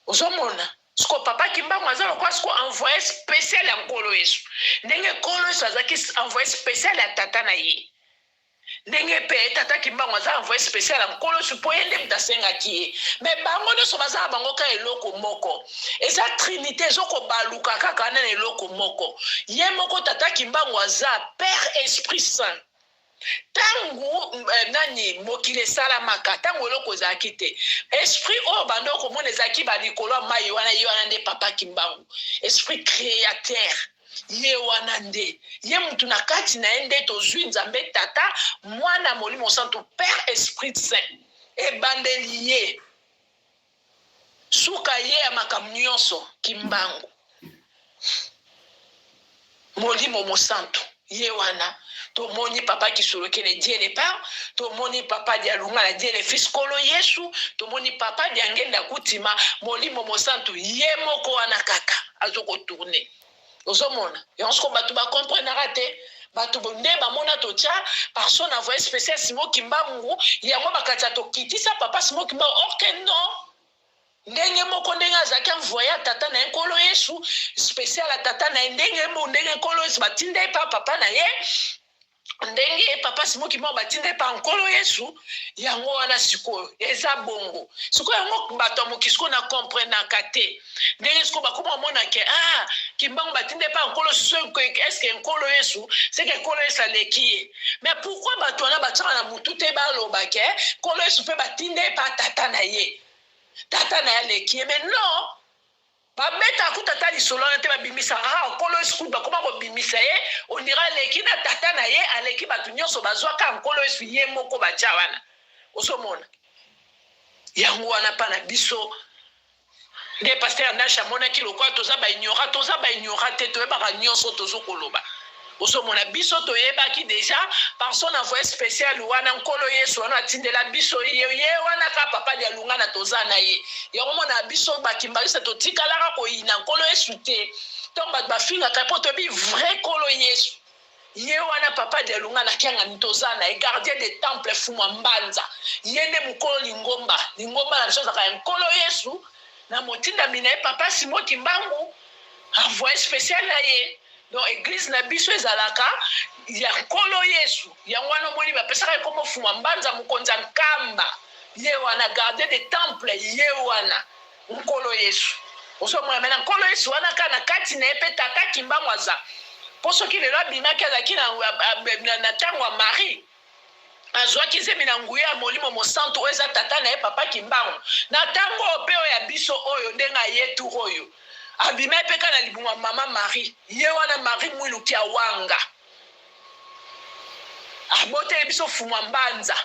ozomona siko papa kimbangu aza lokwa siko envoyé spécial ya nkolo yesu ndenge nkolo yesu azalaki envoyé spécial ya tata na ye ndenge mpe tata kimbangu aza envoyé spécial ya nkolo yesu mpo ye nde mutu asengaki ye me bango nyonso baza na bango ka eloko moko eza trinité ezokobaluka kaka wana na eloko moko ye moko tata kimbangu aza père esprit saint tangu nani mokili esalamaka tangu eloko ezalaki te esprit oyo bando okomona ezalaki balikolo ya mai wana ye wana nde papa kimbangu esprit créateur ye wana nde ye mutu na kati na ye nde tozwi nzambe tata mwana molimo santu père esprit saint ebandeli ye suka ye ya makambo nyonso kimbangu molimo mosantu ye wana tomoni papa kisolokele Dieu le Père, tomoni papa dialunga la Dieu le Fils kolo Yesu, tomoni papa diangenda kutima molimo mosantu ye moko wana kaka azoko tourner. Ozomona, et on se combat tout ba comprendre raté. Batu bonde ba mona tocha personne envoyé spécial Simo Kimbangu, yango bakata to kitisa papa Simo Kimbangu ok non. Ndenge moko ndenge azaki envoyé tata na nkolo Yesu spécial à tata na ndenge mo ndenge nkolo Yesu batinde pa papa na ye ndenge papa Simo Kimbangu batinde pa nkolo Yesu yango wana sikoyo eza bongo sikoyo yango bato mokisiko na comprendre kate ndenge siko bakoma mona ke Kimbangu batinde pa nkolo soko est-ce que nkolo Yesu c'est que nkolo Yesu aleki mais pourquoi bato wana batanga na mutu te baloba ke nkolo Yesu pe batinde pa tata na ye tata na aleki mais non babeta kutata lisolo na te babimisa nkolo Yesu bakoma kobimisa ye on dira leki na tata na ye aleki batu nyonso bazwaka nkolo Yesu ye moko batya wana osomona yango wana pa na biso nde pasteur Ndasha monaki lokwa toza ba ignora te toyebaka nyonso tozokoloba osomona biso toyebaki deja personne envoyé spécial wana nkolo Yesu wana atindela biso ye wana ka papa dialunga na toza na ye yango mona biso bakimbalisa totikalaka koyina nkolo Yesu te donc bato bafingaka mpo toyebi vrai nkolo Yesu ye wana papa dialunga na kianga nitoza na ye gardien de temple fumwa mbanza ye nde mokolo lingomba na biso ezaka ya nkolo Yesu na motinda mina ye papa Simo Kimbangu envoyé spécial na ye donc église na biso ezalaka ya nkolo Yesu yango wana omoni bapesaka ekoma fuma mbanza mokonzi ya nkamba ye wana gardien de temple ye wana nkolo Yesu osomona mena nkolo Yesu wana ka na kati na ye mpe tata Kimbangu aza mpo soki lelo abimaki azalaki na ntango ya Marie azwaki zemi na nguya ya molimo mosantu oyo eza tata na ye papa Kimbangu na ntango mpe oyo ya biso oyo ndenge aye tour oyo abima mpe ka na libuma mama Marie ye wana Marie mwiluki awanga aboteli biso fumwa mbanza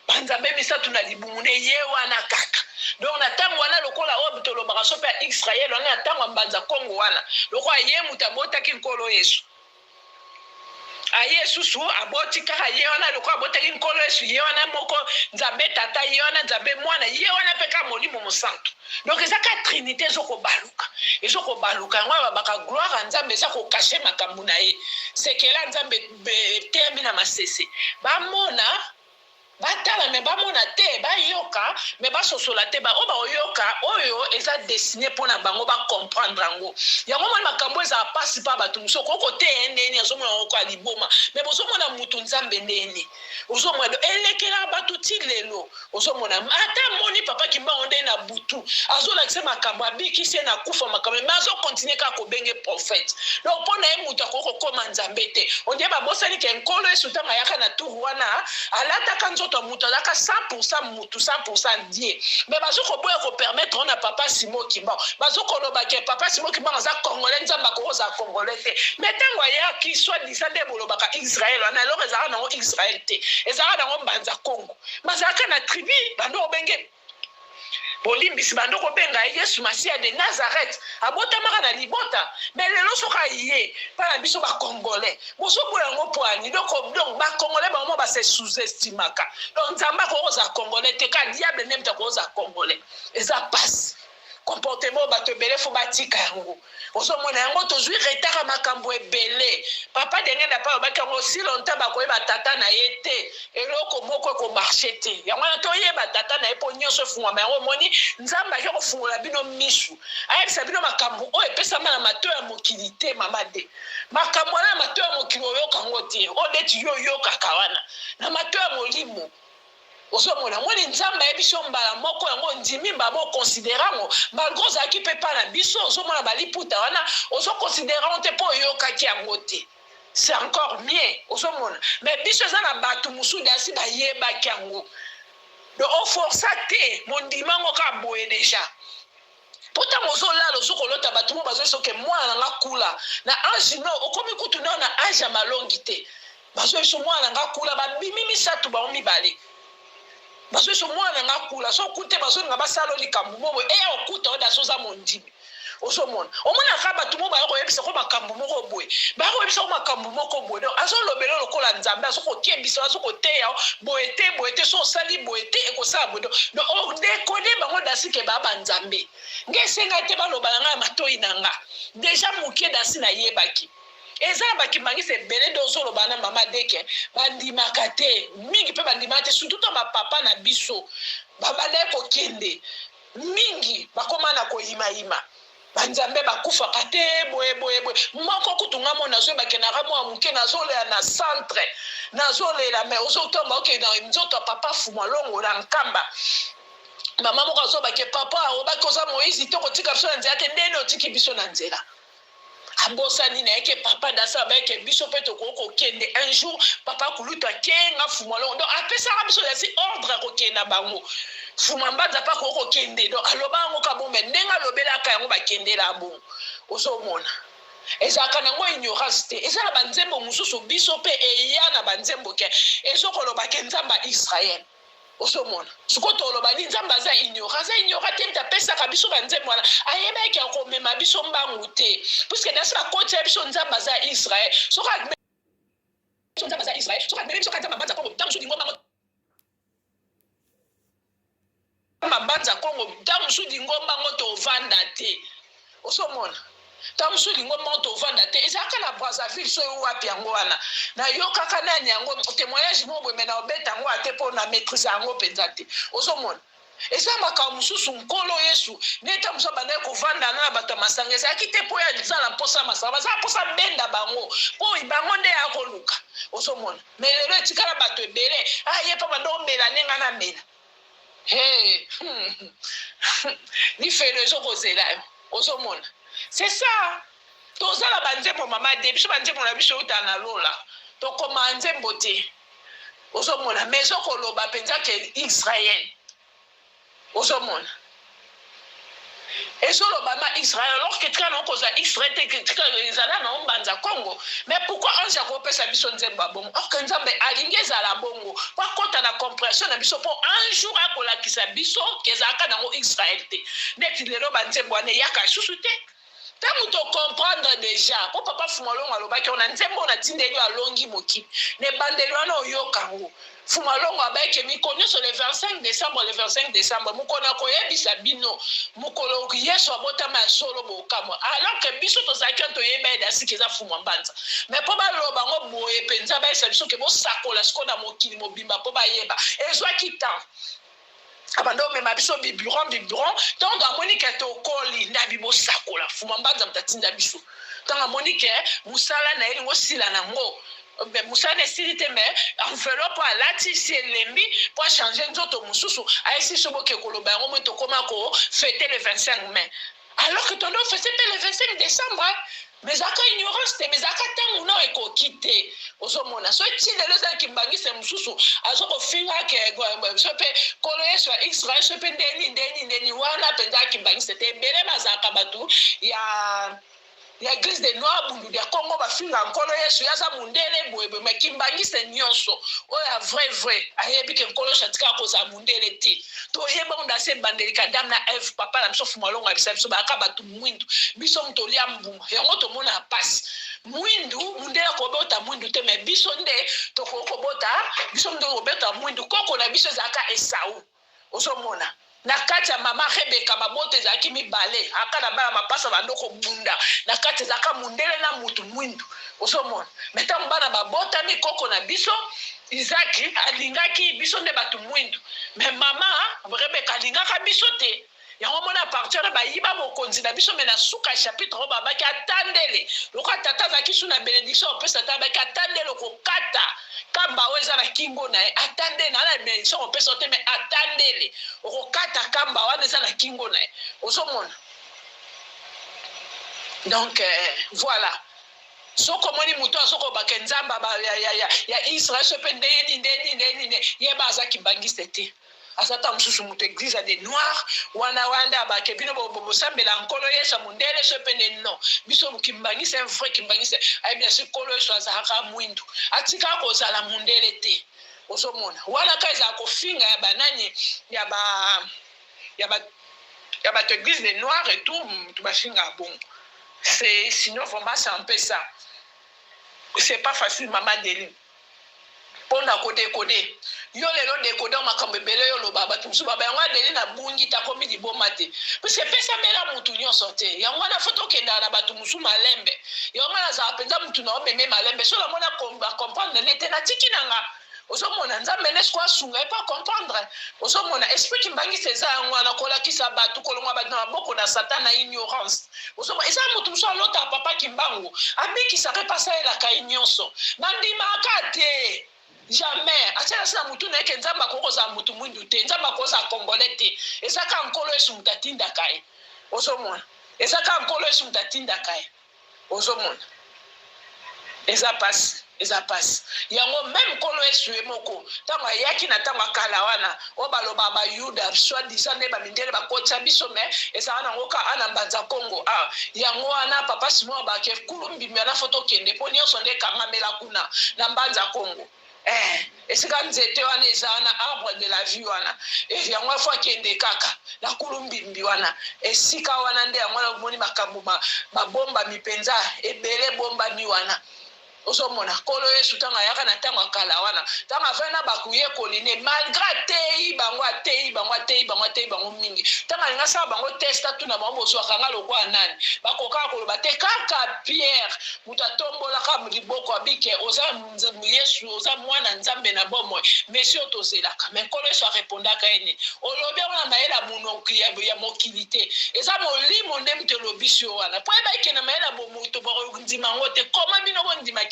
banzambe misatu na libumu ne ye wana kaka donc na ntango wana lokola oyo tolobaka so mpe ya Israel wana na ntango ya mbanza Kongo wana lokola ye mutu abotaki nkolo Yesu aye susu aboti kaka ye wana lokola abotaki nkolo Yesu ye wana moko nzambe tata ye wana nzambe mwana ye wana mpe ka molimo mosantu donc eza ka trinité ezokobaluka yango babaka gloire ya nzambe eza kokashe makambo na ye sekela nzambe temi na masese bamona batala me bamona te bayoka me basosola te oyo baoyoka oyo eza destiné mpona bango bacomprendre yango moni makambo eza pasi mpa bato mosusu okoko te ye ndeni azomona oko ya liboma me bozomona mutu nzambe ndeni ozomona elekela bato ti lelo ozomona ata moni papa Kimbangu ndeni na butu partout azolakisa makambo abikisi ye na kufa makambo mais azokontinue kaka kobenge prophète donc mpo na ye moto akokokoma nzambe te ondie babosani ke nkolo yesu ntango ayaka na tour wana alataka nzoto ya moto azalaka 100% mutu 100% die mais bazokoboya kopermettre na papa Simon Kimba bazokoloba ke papa Simon Kimba aza congolais nzambe akokoza congolais te mais ntango ayaki soi-disant nde bolobaka Israël wana eloko ezalaka nango Israël te ezalaka nango mbanza Congo bazalaka na tribu bando obenge bolimbisi bando kobenga Yesu Masia de Nazareth abotamaka na libota mais lelo soka ye pana biso ba congolais bosobola ngo poani donc ba congolais ba mo ba se sous-estimaka donc nzamba ko za congolais te ka diable nem ta ko za congolais eza passe comportement bato belé fo batika yango osomona yango tozwi retard makambo ebele papa denge na pa ba kango si longtemps ba koyeba tata na yete eloko moko ko marcher te yango to yeba tata na epo nyonso fungwa yango moni nzamba yo kofungula bino misu ayebisa bino makambo o epesa na mato ya mokilité mama de makambo na mato ya mokilo yo kango te o deti yo kakawana na mato ya molimo osomona moni nzamba ebiso mbala moko yango ndimi babo considérango malgré ça qui peut pas na biso osomona baliputa wana oso considérant te po yo kaki yango te c'est encore mieux osomona mais biso za na batu musude asi ba yeba kyango de o força te mon dimango ka boye déjà pota mozo lalo soko lota batu mo bazo soke mwana nga kula na ange no okomi kutu na ange malongi te bazo so mwana nga kula ba bimi misatu ba omibale baso so mwana nga kula so kute baso nga basalo likambu mobo e okuta oda so za mondimi osomona omona ka batu mo ba ko yebisa ko makambu moko boye ba ko yebisa ko makambu moko boye donc azo lobelo lokola nzambe azo ko kiebisa azo ko teya boye te so sali boye te e ko sa bodo donc o de kone bango dasi ke baba nzambe ngesenga te ba lobala nga matoi nanga déjà mukie dasi na yebaki eza bakimbangi se belé dozolo bana mama deke bandimaka te mingi pe bandimaka te surtout to papa na biso babale ko kende mingi bakoma na ko yima banzambe bakufa kate boye moko kutunga mona zo bakenaka mo amuke nazolela na centre nazolela mais ozotomba oke na nzoto papa fuma longo na nkamba mama moko zo bake papa obakoza Moïse to kotika biso na nzela te ndene otiki biso na nzela abosani na yeke papa dasa ba yeke biso pe to ko kende un jour papa kuluta kenga fuma longo donc apesa biso yasi ordre ko kenda bango fuma mbanza pa ko kende donc aloba ngo ka bombe ndenga lobela ka yango ba kendela bon osomona ezaka nango ignorance te ezala banzembo mususu biso pe eya na banzembo ke ezokoloba ke nzamba Israël osomona sikoto loba ni nzamba za ignorate mta pesa ka biso banzembo wana ayeba ke ko mema biso mbangu te puisque dans la côte ya biso nzamba za Israël soka nzamba za Israël soka biso ka nzamba banza ko tamusu dingoma mabanza Kongo tamusu dingoma ngoto vanda te osomona tamusu dingoma ngoto vanda te ezaka na Brazzaville so wapi yango wana na yo kaka nani yango témoignage mo bwe mena obeta ngo ate po na maîtrise yango penza te osomona eza makambo mususu nkolo Yesu neta musaba na ko vanda na bato masanga eza kite po ya zala posa masaba za posa benda bango po ibango nde ya koluka osomona mais lelo etikala bato ebele ye pa bando mbela nenga na mbela hey ni felo zo kozela osomona c'est ça tozala banzembo mama de biso banzembo na biso utana lola to koma nzembo te osomona mais okoloba penza ke Israël osomona ezoloba ma Israël alors que quand on cause Israël te ezala na mbanza Congo mais pourquoi on jako pesa biso nzemba bongo or que nzambe alingeza la bongo pa kota na compréhension na biso pour un jour akola kisa biso kezaka na Israël te neti lelo banzembo ane yaka susute tangu to comprendre déjà po papa fumalongo alobaki on nzembo na tindeli alongi moki ne bandeli wana oyokango fumalongo abeke mikonyo sur le 25 décembre mukona ko yebisa bino mukolo Yesu abotama solo bokamo alors que biso to zakyo to yebeda sikiza fumwa mbanza mais po baloba ngo boye penza ba yesa biso ke bo sakola skona mokili mobimba po ba yeba ezwa kitan abando mema biso biburon tant amonique to koli na bibo sakola fuma mbanza mtatinda biso tant amonique musala na elingo sila nango Moussa décide de enveloppe à lati si lembi pour changer nzoto mususu aisi sobo ke koloba ngo to koma ko fêter le 25 mai alors que ton nom faisait le 25 décembre mais aka ignorance te mais aka tangu no eko kite osomona so tinde le za kimbangise mususu azoko finga ke sope kolo yesu Israel sope ndeni wana penza kimbangise te bele mazaka batu ya l'église de Noir Bundu de Congo va finir encore yesu yaza mundele boyebe makimbangise nyonso oya vrai ayebi ke nkolo chatika ko za mundele ti to yeba onda se bandeli kadam na Eve papa la msofu malonga biso baka batu mwindu biso mtoli ambuma yango to mona passe mwindu mundele ko bota mwindu te me biso nde to ko bota biso ndo ko bota mwindu koko na biso zaka Esau osomona na kati ya mama Rebeka mabote ezalaki mibale aka na bana mapasa bandoko bunda na kati ezalaka mundele na mutu mwindu osomona metango bana babotami koko na biso Isaki alingaki biso nde batu mwindu me mama Rebeka alingaka biso te yango mona partir bayiba bokonzi na biso me na suka chapitre oyo babaki atandele loko tata azalaki su na bénédiction opesa tata babaki atandele kokata kamba oyo eza na kingo na ye atandele na na bénédiction opesa te me atandele okokata kamba wana eza na kingo na ye ozomona donc voilà soko moni mutu azoko bake nzamba ya Israel sope ndeni yeba azaki bangiste te asata mususu mutu église de noir wana wanda bake bino bosambela nkolo yesu mundele sope non biso kimbangise vrai kimbangise ay bien sûr kolo yesu azaka mwindu atika kozala mundele te osomona wana kaza kofinga ya banani ya ba église de noir et tout tu bashinga bon c'est sinon vraiment c'est un peu ça c'est pas facile maman Deline pona ko décoder yo lelo décoder makambe bele yo lo baba tumsu baba yango Deline na bungi ta komi di bomate parce que pesa mela mutu nyo sorte yango na photo kenda na batu musu malembe yango na za penza mutu na omeme malembe so la mona comprendre n'était na tikinanga osomona nzambe ne kwa sunga pas comprendre osomona esprit kimbangi seza ngwana kola kisa batu kolongwa batu na boko na satan na ignorance osomona eza mutu so lota papa kimbangu abiki sa repassa la kainyoso mandima akate jamais atela sina mutu na ke nzamba kokoza mutu mwindu te nzamba koza congolais te eza ka nkolo esu mutatinda kai osomona eza ka nkolo esu mutatinda kai osomona eza passe yango même kolo esue moko tango yaki na tango kala wana o baloba ba yuda soit disant ne ba mindele ba kotsa biso me eza wana ngoka ana mbanza Kongo yango wana papa Simon ba ke kulumbi mi na photo kende po nyonso nde kangamela kuna na mbanza Kongo esika nzete wana eza na arbre de la vie wana yango fo kende kaka na kulumbimbi wana esika wana nde yango moni makambo mabomba mipenza ebele bomba mi wana osomona kolo yesu tanga yaka na tanga kala wana tanga vena bakuye koline malgré tei bango mingi tanga linga sa bango testa tuna bango so kanga lokwa nani bakoka koloba te kaka Pierre mutatombola ka mliboko abike oza yesu oza mwana nzambe na bomo monsieur tozelaka mais kolo yesu répondaka ene olobi wana mayela munoki ya mokilité eza molimo nde mtelobisio wana po eba ikena mayela bomo to baro ndima ngote koma bino ndima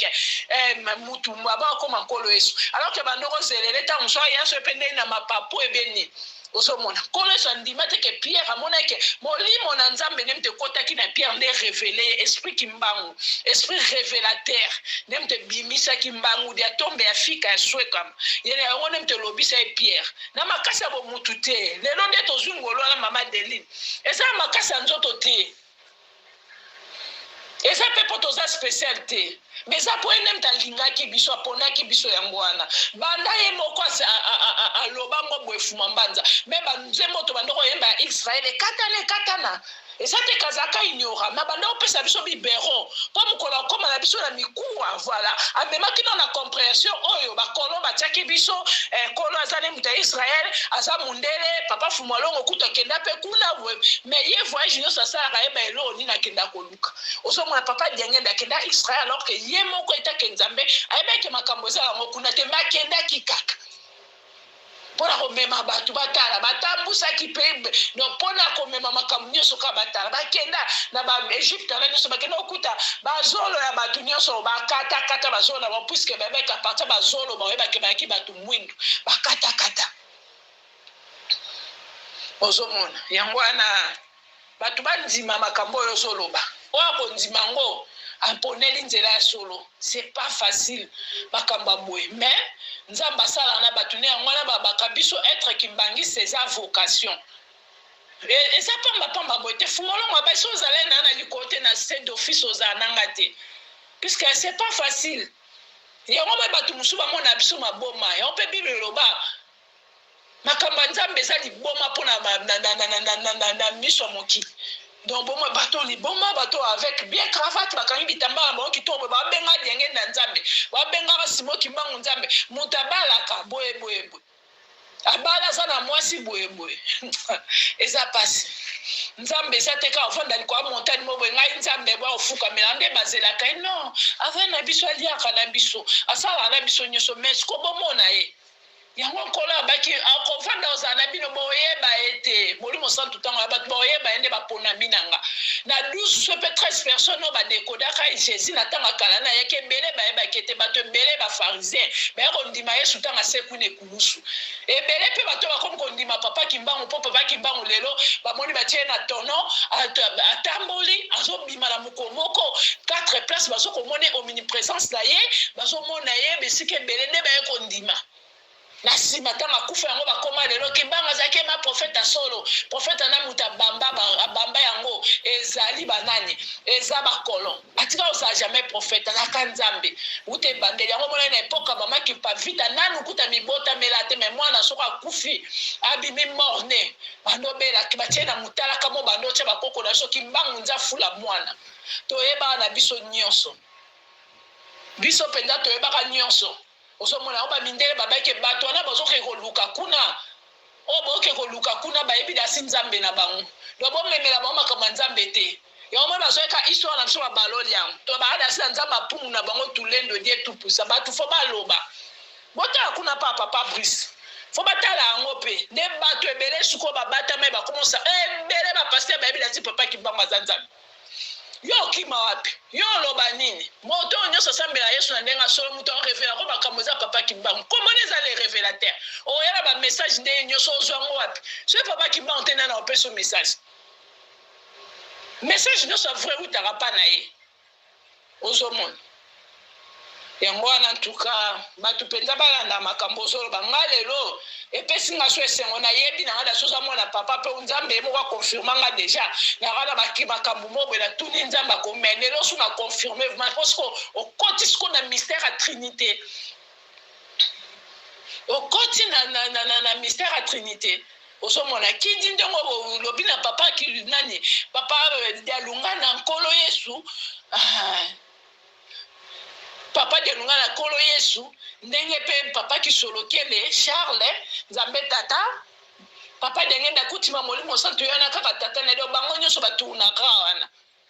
mutu mwaba koma nkolo yesu alors que bandoko zelele tango so ya so pende na mapapo ebeni osomona kolo yesu ndima te ke Pierre amona ke molimo na nzambe ne mte kotaki na Pierre nde révélé esprit kimbangu esprit révélateur ne mte bimisa kimbangu dia tombe ya fika ya swekam yene yango ne mte lobisa Pierre na makasa bo mutu te lelo nde tozungolo na mama Deline eza makasa nzoto te eza pe potoza spécialité mais ça pour nem talingaki biso aponaki biso yango wana banda ye moko aloba ngo bwefuma mbanza mais banzemo to bandoko yemba Israël katana eza te kazaka ignora na banda opesa biso bibero po mokolo koma na biso na mikuwa voilà amemaki na compréhension oyo bakolo batiaki biso kolo azane muta Israël aza mundele papa fumalongo kuta kenda pe kuna mais ye voyage nyonso asalaka yeba elo nini akenda koluka osomona papa dienge ndakenda Israël alors que ye moko etake nzambe ayebaki makambo ezala yango kuna te makendaki kaka pona komema batu batala batambusaki mpe no pona komema makambo nyonso ka batala bakenda na baegypte ala nyonso bakenda okuta bazolo ya batu nyonso bakatakata bazolo na bango puiske babeka partir bazolo bayebake bayaki batu mwindu bakatakata ozomona yango wana batu bandima makambo oyo ozoloba oyo akondima ngo amponeli nzela ya solo c'est pas facile makambo boye mais nzamba sala na batu ne yango na babaka biso être kimbangi c'est sa vocation et ça pamba boye te fungolongo ba so zale na likote na chef d'office ozananga te puisque c'est pas facile yango ba batu musuba mona biso maboma yango pe bible loba makambo nzambe za liboma pona na miso moki donc bon bateau li bon bateau avec bien cravate bakangi bitamba ba ki tombe ba benga denge na nzambe ba benga simo kimbangu nzambe mutabala ka boye abala sana mwasi boye eza passe nzambe sa teka ofanda liko montagne mo boye ngai nzambe ba ofuka melande bazela kai non avant na biso alia kana biso asala na biso nyoso mais ko bomona ye yango kola baki akofanda ozana bino boyeba ete molimo santu tango abatu boyeba ende bapona binanga na 12 pe 13 personnes ba dekodaka Jésus na tanga kala na yake mbele bayeba kete bato mbele ba pharisien ba kondima Yesu tanga seku ne kulusu ebele pe bato bakomi kondima papa kimbangu po papa kimbangu lelo bamoni batie na tono atamboli azobima na mukomoko 4 places bazo komone omniprésence na ye bazo mona ye besike mbele ne ba kondima na sima tanga kufa yango bakoma lelo kimbanga zake ma prophète solo prophète na muta bamba yango ezali banani eza bakolon atika osa jamais prophète na kanzambe ute bandeli yango mona na epoka mama ki pa vita nanu kuta mibota melate mais mwana soka kufi abimi morne bando bela kibatie na mutala kamo bando che bakoko na so kimbangu nza fula mwana to yeba na biso nyonso biso penda to yeba ka nyonso osomona oba mindele babake bato wana bazoke koluka kuna oboke koluka kuna bayebi da sinzambe na bango lobo memela bango makambo nzambe te yango bazoeka histoire na biso baloli yango to baada sila nzamba pumu na bango tulendo die tupusa batu fo baloba bota kuna papa Brice fo batala yango pe nde bato ebele suko babata me bakomonsa ebele bapasteur bayebi da ti papa kimbango azanzambe yo kima wapi yo loba nini moto nyonso sambela Yesu na ndenga solo muto révéla ko makambo za papa kimbangu comment les les révélateurs o yala ba message nde nyonso ozwango wapi so papa kimbangu tena na opeso message nyonso vrai utaka pa na ye ozomona yango wana ntuka batu penza balanda makambo ozoloba nga lelo epesi nga so esengo nayebi na nga da soza mwana papa mpe nzambe moko akonfirma nga deja na nga na makambo mobwe na tuni nzambe akomene lelo so na confirme vraiment parce que okoti siko na mystère ya trinité okoti na mystère ya trinité osomona kindi ndenge lobi na papa ki nani papa dialunga na nkolo Yesu papa de lunga na kolo Yesu ndenge pe papa kisolokele Charles nzambe tata papa ndenge ndakutima molimo santo yana kaka tata na do bango nyonso batuna kawana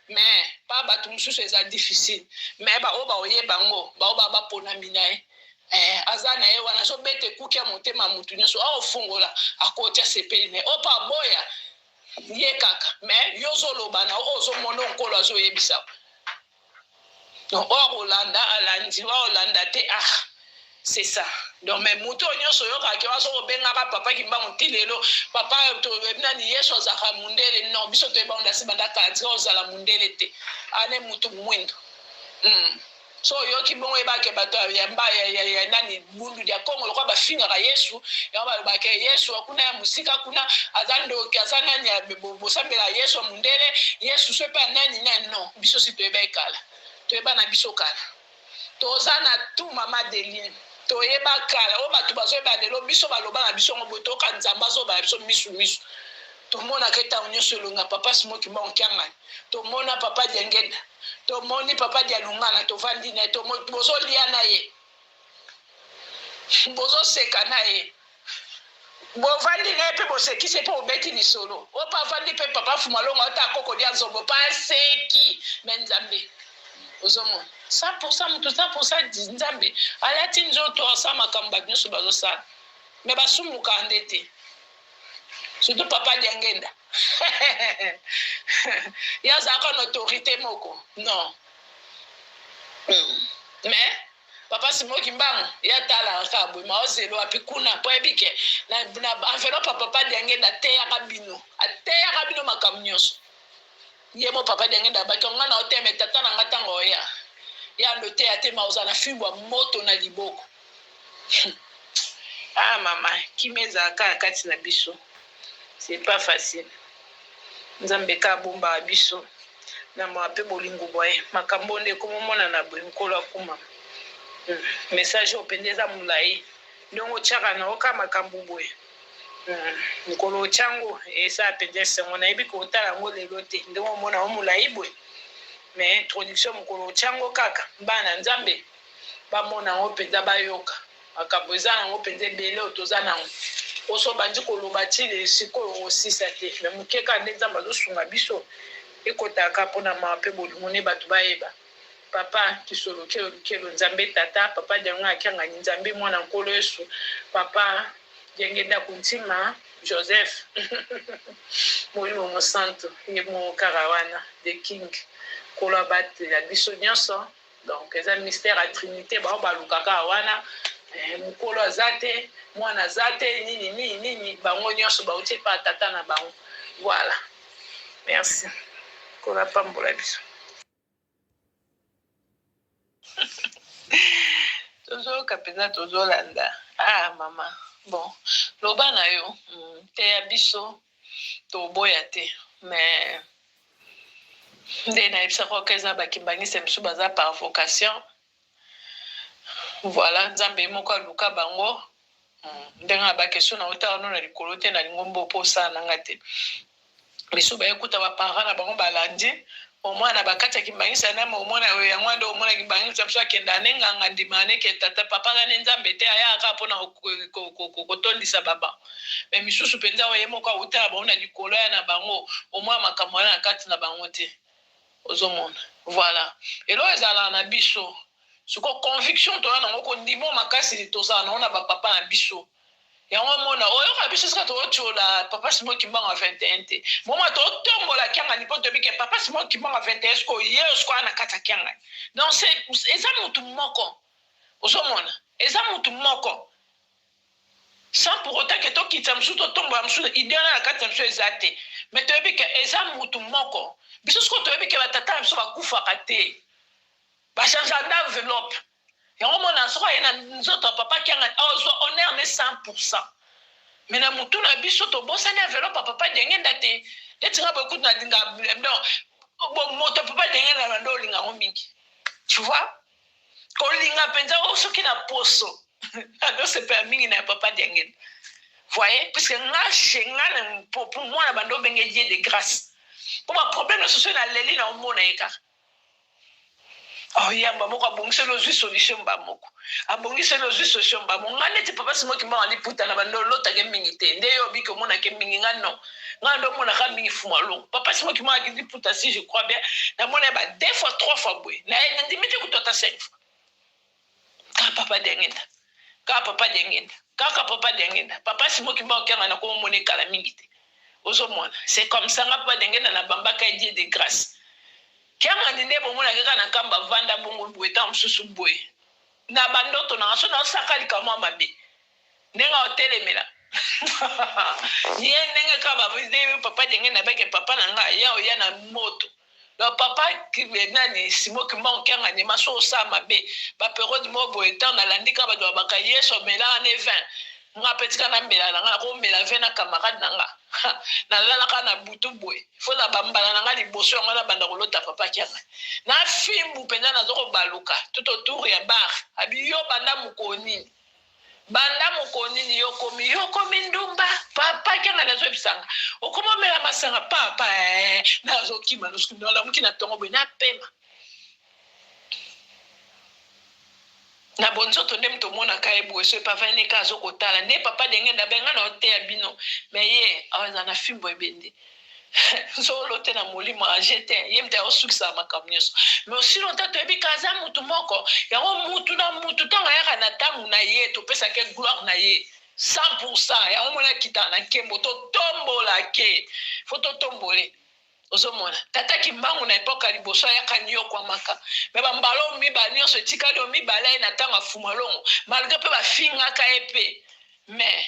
mais pa batu mususu eza difficile mais ba oba oye bango ba oba bapona minae azana ye wana so bete kukia motema mutu nyonso a ofungola akotia sepene opa boya ye kaka mais yozoloba na ozomona nkolo azoyebisa donc Olanda alandi Olanda te c'est ça donc mais muto nyonso yoka ke waso benga papa kimbangu tilelo papa to nani Yesu azaka mundele non biso to ebanda sibanda kanti ozala mundele te ane mutu mwindo so yoki bongo ebake bato ya mbaya ya nani bundu ya Kongo lokwa bafinga Yesu ya ba ke Yesu kuna ya musika kuna azando kazana nya bosambela Yesu mundele Yesu sepa nani non biso si to ebekala toyeba na biso kala toza na tu mama Deline toyeba kala o batu bazoyeba lelo biso baloba na biso ngo toka nzamba azoba biso misu tomona keta nyonso longa papa simoki monkianga tomona papa Diengenda tomoni papa Dialungana tovandi na bozolia na ye bozoseka na ye bovandi na ye mpe bosekise mpe obeti lisolo opa vandi mpe papa fumalonga ota akoko lia nzombo pa seki me nzambe ozomona 100% mutu 100% nzambe alati nzoto asa makambo bato nyonso bazosala me basumuka andete surtout papa Diangenda ya zaka na autorité moko non mais papa Simoki Mbangu ya tala kabwe maozelo apikuna po ebike na enveloppe papa Diangenda teya kabino ateya kabino makamnyoso yemo papa Diangenda bakonga na oteme tata na ngata ngoya ya ndote ate mauza na fibwa moto na liboko ah mama kimeza ka kati na biso c'est pas facile nzambe ka bomba biso na mwape bolingo boye makambo nde komomona na boye nkolo akuma message opendeza mulai ndongo chaka na oka makambo boye nkolo chango esa apendesa ngona ibi ko tala ngo lelo te ndongo mona mulai boye mais introduction mukolo chango kaka bana nzambe bamona ngo penda bayoka makambo eza nango mpenza ebele oyo toza nango oso bandi koloba ti sikoyo osisa te me mokeka nde nzambe azosunga biso ekotaka mpona mawa mpe bolingo ne bato bayeba papa kisolo kelo nzambe tata papa Diango akiangani nzambe mwana nkolo yesu papa Diangenda kuntima Joseph molimo mosanto ye mokara wana the king kolo abatela biso nyonso donc eza mystère ya trinité bao balukaka wana mukolo azate mwana azate nini bango nyonso bauti pa tata na bango voilà merci kola pambola biso tozoyoka mpenza tozolanda ah mama bon loba na yo te ya biso toboya te mais nde nayebisaka oka eza bakimbangisa biso baza par vocation voilà nzambe moko aluka bango ndenge na bakestion na otala no na likolo te na lingombo mpo osala nanga te biso bayekuta baparent na bango balandi omwana bakati ya kimbangisa na omwana yango nde omwana kimbangisa biso akenda nenganga ndima neke tata papa kane nzambe te ayaka mpona kotondisa baba me misusu mpenza oye moko autala bango na likolo ya na bango omwana makambo wana na kati na bango te ozomona voilà elo ezala na biso siko conviction toya nango kondimo makasi tozala nango na bapapa na biso yango mona oyoka biso sika totiola papa Simoki Mbangu 21 te moma totombola kiangani mpo tobike papa Simoki Mbangu 21 siko ye siko ana kati ya kiangani donc eza mutu moko ozomona eza mutu moko sans pour autant que tokitisa mosusu totombola mosusu idée wana na kati ya biso eza te mais toyebike eza mutu moko biso siko toyebike batata na biso bakufaka te bachange d'enveloppe yango mona soko aye na nzoto ya papa kiangani ozwa honneur ne 100%. Mais na mutu na biso tobosani enveloppe ya papa Diangenda te netinga bokutu na linga bon moto papa Diangenda na ndo olinga ngo mingi tu vois kolinga mpenza soki na poso ado sepe mingi na papa Diangenda voyez puisque nga pour moi na bando benge Dieu de grâce pour ma problème social na leli na omona eka oh yamba moko abongise lozwi solution ba moko abongise lozwi solution ba moko ngane ti papa Simoki Mbangu aliputa na bando lota ke mingi te nde yo biko mona ke mingi ngano ngando mona ka mingi fumalo papa Simoki Mbangu aliputa si je crois bien na mona ba 2 fois 3 fois boy na ndimiti kutota 5 fois ka papa Diangenda kaka papa Diangenda papa Simoki Mbangu kanga na ko mona kala mingi te ozomona c'est comme ça nga papa Diangenda na bambaka Dieu de grâce kianga ndinde bomona kaka na kamba vanda bongo bweta msusu boy na bandoto na so na sakali kama mabe nenga otelemela ye nenga kaba vide papa Diangenda beke papa na nga ya na moto le papa qui nani Simoki Mbangu kianga ni maso sa mabe ba période mo bweta na landika ba do bakaye so mela ne 20 nga petika na mbela na nga ko mbela 20 na camarade na nga na lala kana butu boy fo la bambala na nga liboso nga na banda kolota papa kianga na fimbu penda na zoko baluka tout autour ya bar abiyo banda mukoni yo komi ndumba papa kianga na zo bisanga okoma mela masanga papa na zo kima no skino la mukina tongo boy na pema na bonzoto ndem to mona kai bweso pa vane ka zo kotala ne papa Diangenda benga na hotel ya bino mais ye awaza na fimbo ebende so lote na molimo ajete yemte osukisa makamnyoso mais aussi longtemps to ebika za mutu moko yango mutu na mutu tanga yaka na tangu na ye to pesa ke gloire na ye 100%. Ya omona kita na kembo to tombola ke. Foto tombole. Ozomona. Tata kimbangu na epoka liboso ya kanyo kwa maka. Me bambalo mibali nyonso tikali mibali na tanga fumalongo. Malgré pe ba finga ka epe. Mais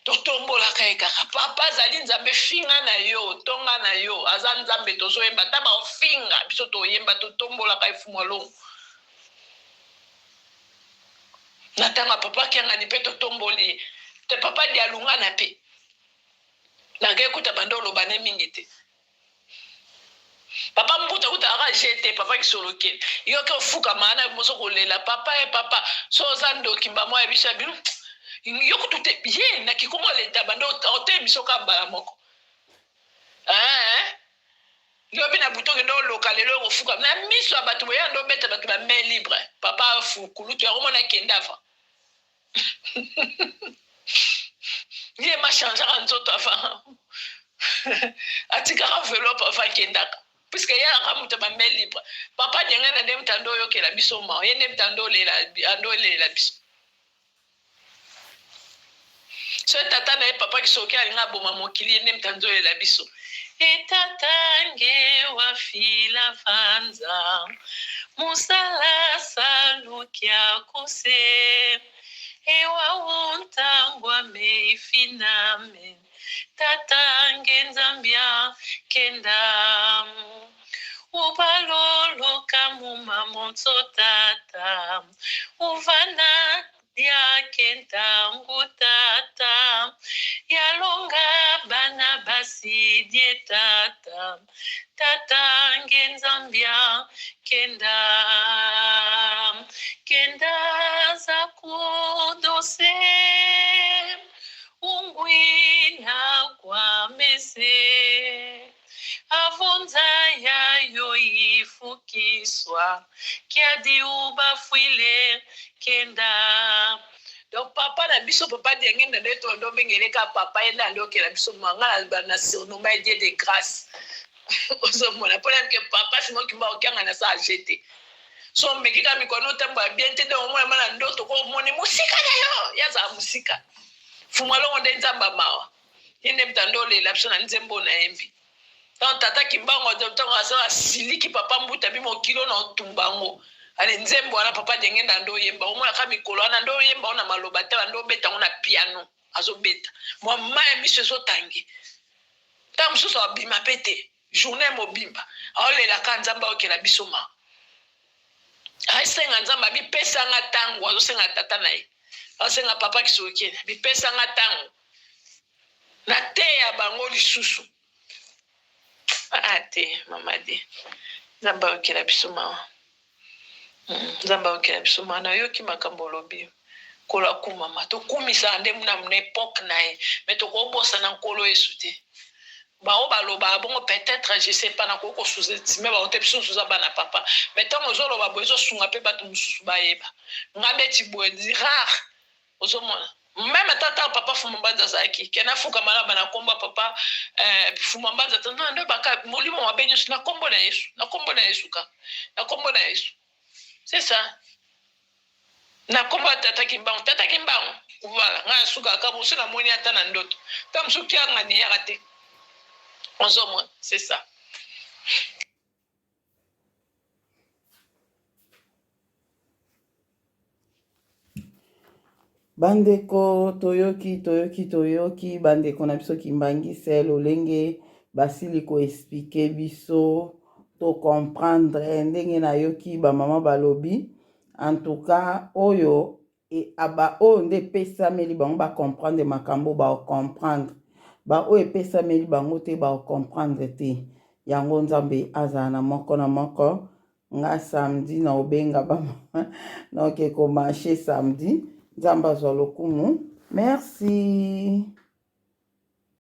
totombola ka kaka. Papa zali nzambe finga na yo, tonga na yo, aza nzambe tozoyemba ta ba finga biso toyemba totombola ka fumalongo. Natanga papa kianga ni pe totomboli. Te papa di alunga na pe. Na ge kuta bandolo bane mingite. Papa mbuta kuta ara jete papa kisoloke. Yo ke fuka maana mozo kolela papa e papa so zando kimba mo e bishabiru. Yo kutute bien na kikongo leta bando ote bisoka mbala moko. Yo bina buto ndo local lo kofuka na miso abatu ya ndo beta batu ba main libre. Papa fukulu tu aroma na kendava. Ye ma changer en nzoto afa. Atika enveloppe afa kendaka. Puisque ya ramuta ba main libre. Papa nyenga na dem tando yo ke la biso ma. Ye dem tando le la biso. So tata na papa kisoki alinga boma mokili nem tando le la biso. E tata nge wa fila vanza. Musala salukia kose. Ewa untangwa meifiname tata ngenzambia kenda ubalolo kamuma monso tata uvana ya kenta ngutata yalonga bana basi die tata tata ngenzambia kenda kenda za kudose ungwina kwa mese avonza yayo ifukiswa kiadi ubafwile kenda. Donc papa na biso papa dienge na leto ndo bengeleka papa enda ndoke la biso manga na surnommé Dieu de grâce. Ozomona pona ke papa simo kimba okanga na sa jeter. So mekika mikono tamba bien te de omona mana ndoto ko moni musika na yo yaza musika fumalo nde nzamba mawa ine mtando le lapso na nzembo na embi tant tata kimbango de tango asa siliki papa mbuta bimo kilo na tumbango ale nzembo ana papa denge ndo yemba omona ka mikolo ana ndo yemba ona maloba te ndo beta ona piano azo beta moi mai miso zo tangi tam suso abima pete journée mobimba ole la kanzamba okela bisoma asenga nzamba bipesa nga tango azosenga tata na ye asenga papa kisoki bipesa nga tango na te ya bango lisusu ate mama de nzamba okela bisoma nzamba okela bisoma na yoki makambo lobi kola kumama to kumisa nde muna mune époque na ye mais to ko bosa na nkolo yesu te ba baloba bongo peut-être je sais pas na ko sous-estimer ba otepso sous bana papa mais tant ozolo ba bozo sunga pe batu mususu ba yeba ngambe ti boedi rare ozomona même tata papa fumambanza zaki kena fuka mala bana komba papa fumambanza tanda ndo baka molimo wa benyo na kombo na Yesu ka na kombo na Yesu c'est ça na kombo tata kimbango voilà nga suka ka musu na moni ata na ndoto tamsuki anga ni yakate. C'est ça. Bandeko toyoki bandeko na biso kimbangi sel olenge basili ko expliquer biso to comprendre ndenge na yoki ba mama balobi en tout cas oyo e aba o nde pesa meli bango ba comprendre makambo ba comprendre ba o epesa meli bango te ba comprendre te yango nzambe azala na moko nga samedi na obenga ba donc ko marcher samedi nzambe azwa lokumu merci.